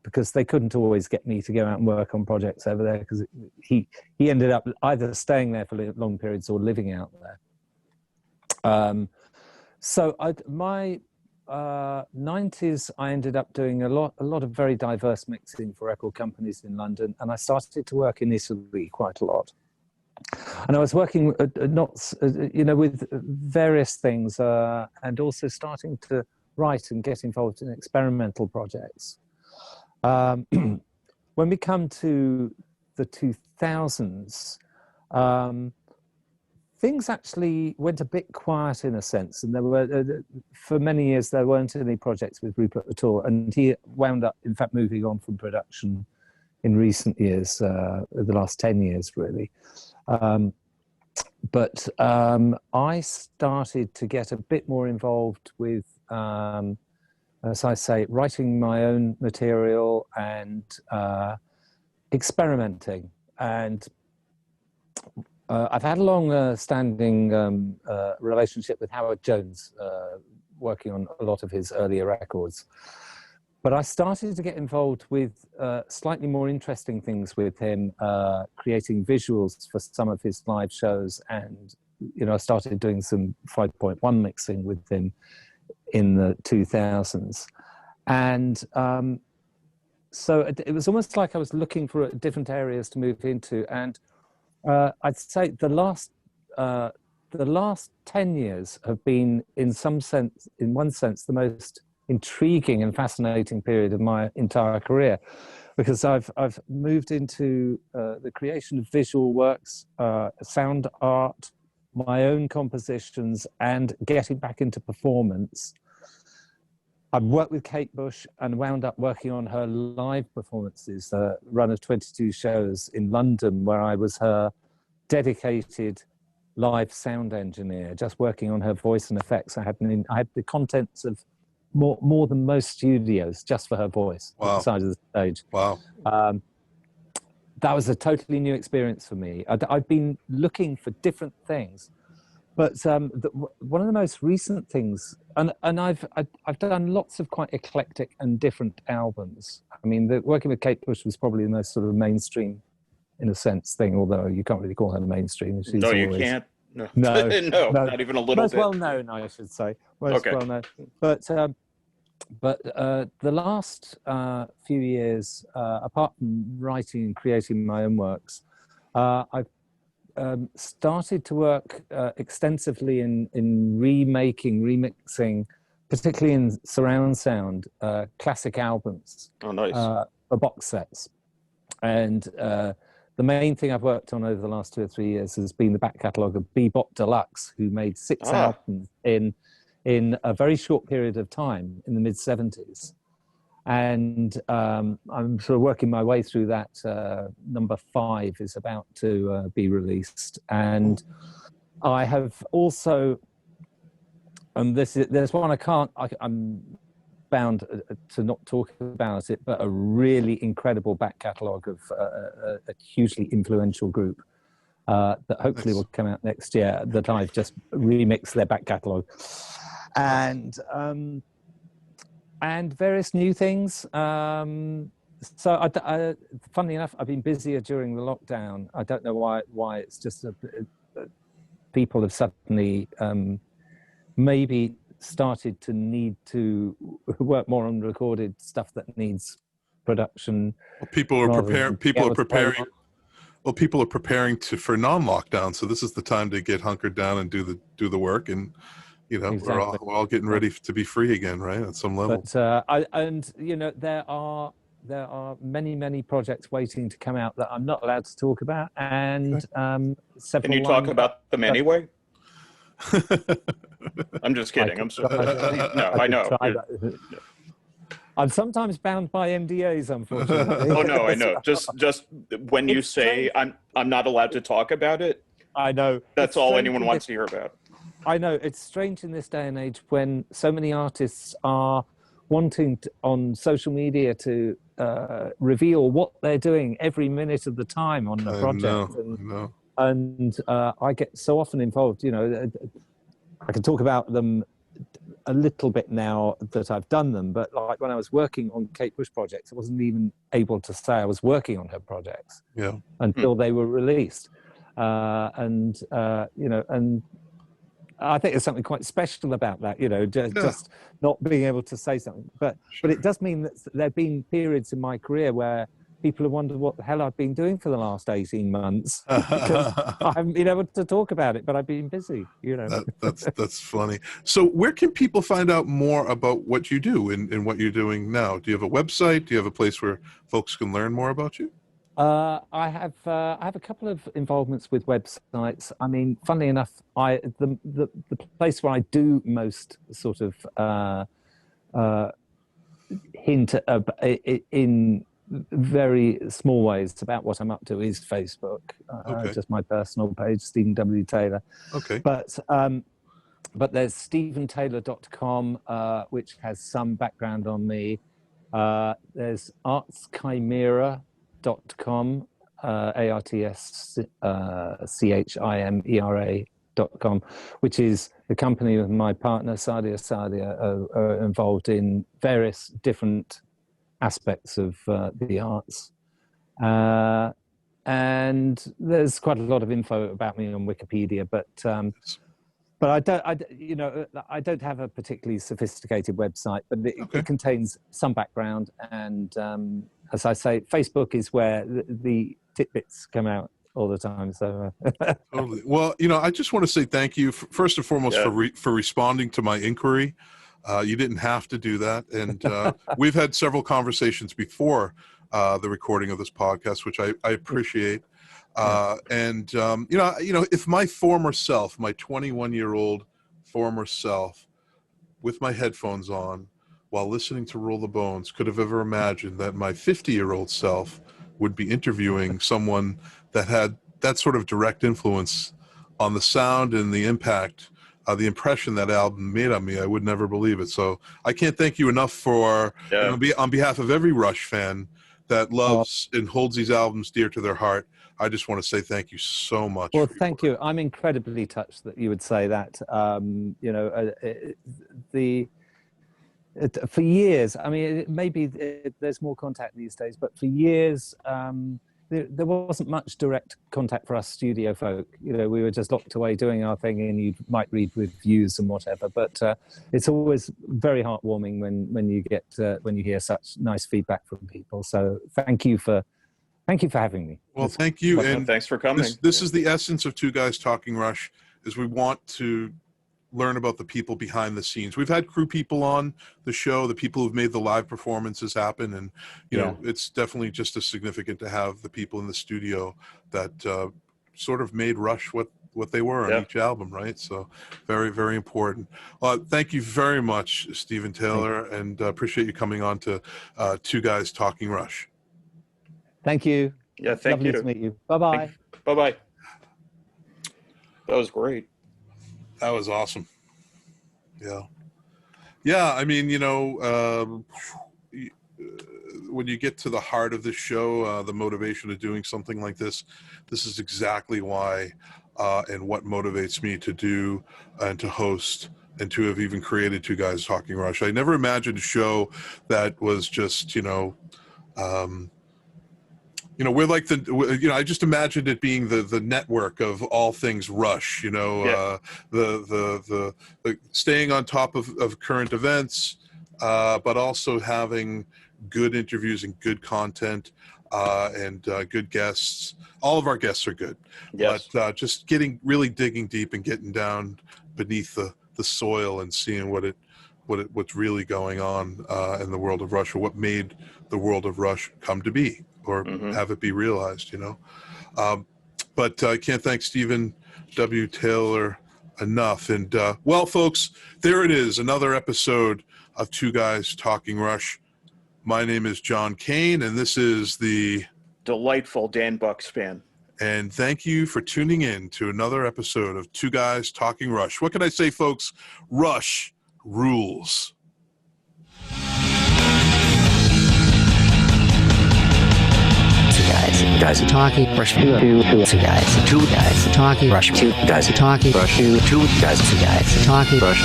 because they couldn't always get me to go out and work on projects over there, because he ended up either staying there for long periods or living out there. So my 90s, I ended up doing a lot of very diverse mixing for record companies in London, and I started to work in Italy quite a lot. And I was working with various things, and also starting to write and get involved in experimental projects. When we come to the 2000s, things actually went a bit quiet in a sense, and there were, for many years, there weren't any projects with Rupert at all, and he wound up, in fact, moving on from production in recent years, the last 10 years, really. But I started to get a bit more involved with, as I say, writing my own material and experimenting. And I've had a long-standing relationship with Howard Jones, working on a lot of his earlier records. But I started to get involved with slightly more interesting things with him, creating visuals for some of his live shows. And, I started doing some 5.1 mixing with him in the 2000s. And so it was almost like I was looking for different areas to move into. And I'd say the last 10 years have been, in one sense, the most intriguing and fascinating period of my entire career, because I've moved into the creation of visual works, sound art, my own compositions, and getting back into performance. I've worked with Kate Bush and wound up working on her live performances, a run of 22 shows in London, where I was her dedicated live sound engineer, just working on her voice and effects. I had the contents of more than most studios just for her voice. Wow. On the side of the stage. Wow. That was a totally new experience for me. I've been looking for different things, but one of the most recent things, and I've done lots of quite eclectic and different albums. I mean, working with Kate Bush was probably the most sort of mainstream, in a sense, thing, although you can't really call her mainstream. She's no, you always, can't. No. No, no, not even a little most bit. well known, I should say. Most well known. But the last few years, apart from writing and creating my own works, I've started to work extensively in remixing particularly in surround sound, classic albums. Oh, nice. For box sets. And the main thing I've worked on over the last 2 or 3 years has been the back catalogue of Bebop Deluxe, who made 6 albums in a very short period of time in the mid-70s. And I'm sort of working my way through that. Number 5 is about to be released. And I have also, and there's one I'm bound to not talk about it, but a really incredible back catalogue of a hugely influential group that hopefully will come out next year, that I've just remixed their back catalogue. And various new things. So, funnily enough, I've been busier during the lockdown. I don't know why it's just people have suddenly maybe started to need to work more on recorded stuff that needs production. Well, people are preparing for non-lockdown. So this is the time to get hunkered down and do the work. And exactly. we're all getting ready to be free again, right? At some level. But there are many projects waiting to come out that I'm not allowed to talk about, and several. Can you talk about them anyway? I'm just kidding. I'm sorry. No, I know. I'm sometimes bound by NDAs, unfortunately. Oh no, I know. Just when you say I'm not allowed to talk about it. I know. That's all anyone wants to hear about. I know. It's strange in this day and age when so many artists are wanting on social media to reveal what they're doing every minute of the time on the project. And I get so often involved, I can talk about them a little bit now that I've done them, but like when I was working on Kate Bush projects, I wasn't even able to say I was working on her projects until they were released. And I think there's something quite special about that, just not being able to say something. But it does mean that there have been periods in my career where people have wondered what the hell I've been doing for the last 18 months because I haven't been able to talk about it, but I've been busy, That's funny. So where can people find out more about what you do and what you're doing now? Do you have a website? Do you have a place where folks can learn more about you? I have a couple of involvements with websites. I mean, funnily enough, the place where I do most sort of hint in very small ways about what I'm up to is Facebook. Just my personal page, Stephen W. Tayler. Okay. But there's StephenTayler.com, which has some background on me. There's ArtsChimera.com, ArtsChimera.com, which is the company with my partner Sadia are involved in various different aspects of the arts, and there's quite a lot of info about me on Wikipedia, but I don't have a particularly sophisticated website, but it contains some background, and as I say, Facebook is where the tidbits come out all the time. So totally. Well, I just want to say thank you first and foremost for responding to my inquiry. You didn't have to do that, and we've had several conversations before the recording of this podcast, which I appreciate. And if my former self, my 21-year-old former self, with my headphones on, while listening to Roll the Bones, could have ever imagined that my 50-year-old self would be interviewing someone that had that sort of direct influence on the sound and the impact, the impression that album made on me, I would never believe it. So I can't thank you enough for, on behalf of every Rush fan that loves and holds these albums dear to their heart, I just want to say thank you so much. Well, thank you. I'm incredibly touched that you would say that. For years, I mean, maybe there's more contact these days, but for years, there wasn't much direct contact for us studio folk. We were just locked away doing our thing, and you might read reviews and whatever. But it's always very heartwarming when you hear such nice feedback from people. So thank you for having me. Well, thank you, and thanks for coming. This is the essence of Two Guys Talking Rush, is we want to learn about the people behind the scenes. We've had crew people on the show, the people who've made the live performances happen, and you know, it's definitely just as significant to have the people in the studio that sort of made Rush what they were on each album, right? So very, very important. Thank you very much, Steven Tayler, and appreciate you coming on to Two Guys Talking Rush. Thank you. Yeah, thank you. Lovely to meet you. Bye-bye. Bye-bye. That was great. That was awesome. Yeah. I mean, you know, when you get to the heart of this show, the motivation of doing something like this is exactly why and what motivates me to do and to host and to have even created Two Guys Talking Rush. I never imagined a show that was just, we're like I just imagined it being the network of all things Rush, the staying on top of current events, but also having good interviews and good content and good guests. All of our guests are good, but just really digging deep and getting down beneath the soil and seeing what's really going on in the world of Rush, or what made the world of Rush come to be, or have it be realized, but I can't thank Steven W. Tayler enough. And well, folks, there it is, another episode of Two Guys Talking Rush. My name is John Kane, and this is the delightful Dan Bukszpan. And thank you for tuning in to another episode of Two Guys Talking Rush. What can I say, folks? Rush rules. Two guys talking Rush. Two guys talking Rush. Two guys talking Rush. Two guys talking Rush.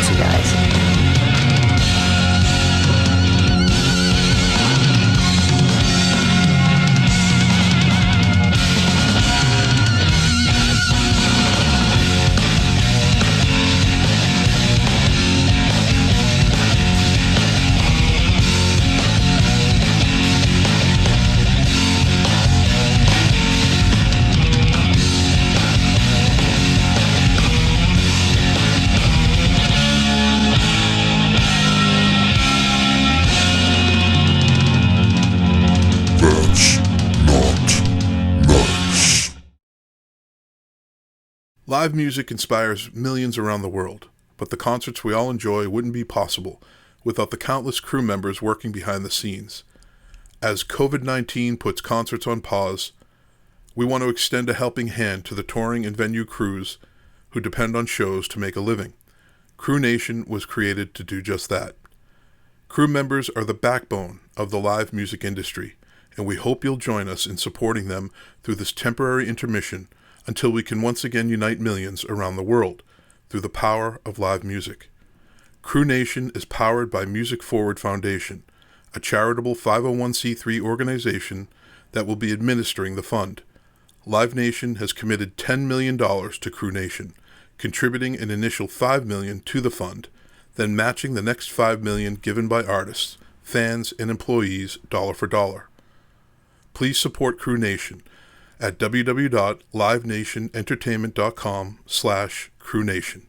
Two guys. Live music inspires millions around the world, but the concerts we all enjoy wouldn't be possible without the countless crew members working behind the scenes. As COVID-19 puts concerts on pause, we want to extend a helping hand to the touring and venue crews who depend on shows to make a living. Crew Nation was created to do just that. Crew members are the backbone of the live music industry, and we hope you'll join us in supporting them through this temporary intermission until we can once again unite millions around the world through the power of live music. Crew Nation is powered by Music Forward Foundation, a charitable 501c3 organization that will be administering the fund. Live Nation has committed $10 million to Crew Nation, contributing an initial $5 million to the fund, then matching the next $5 million given by artists, fans, and employees dollar for dollar. Please support Crew Nation at www.livenationentertainment.com/crewnation.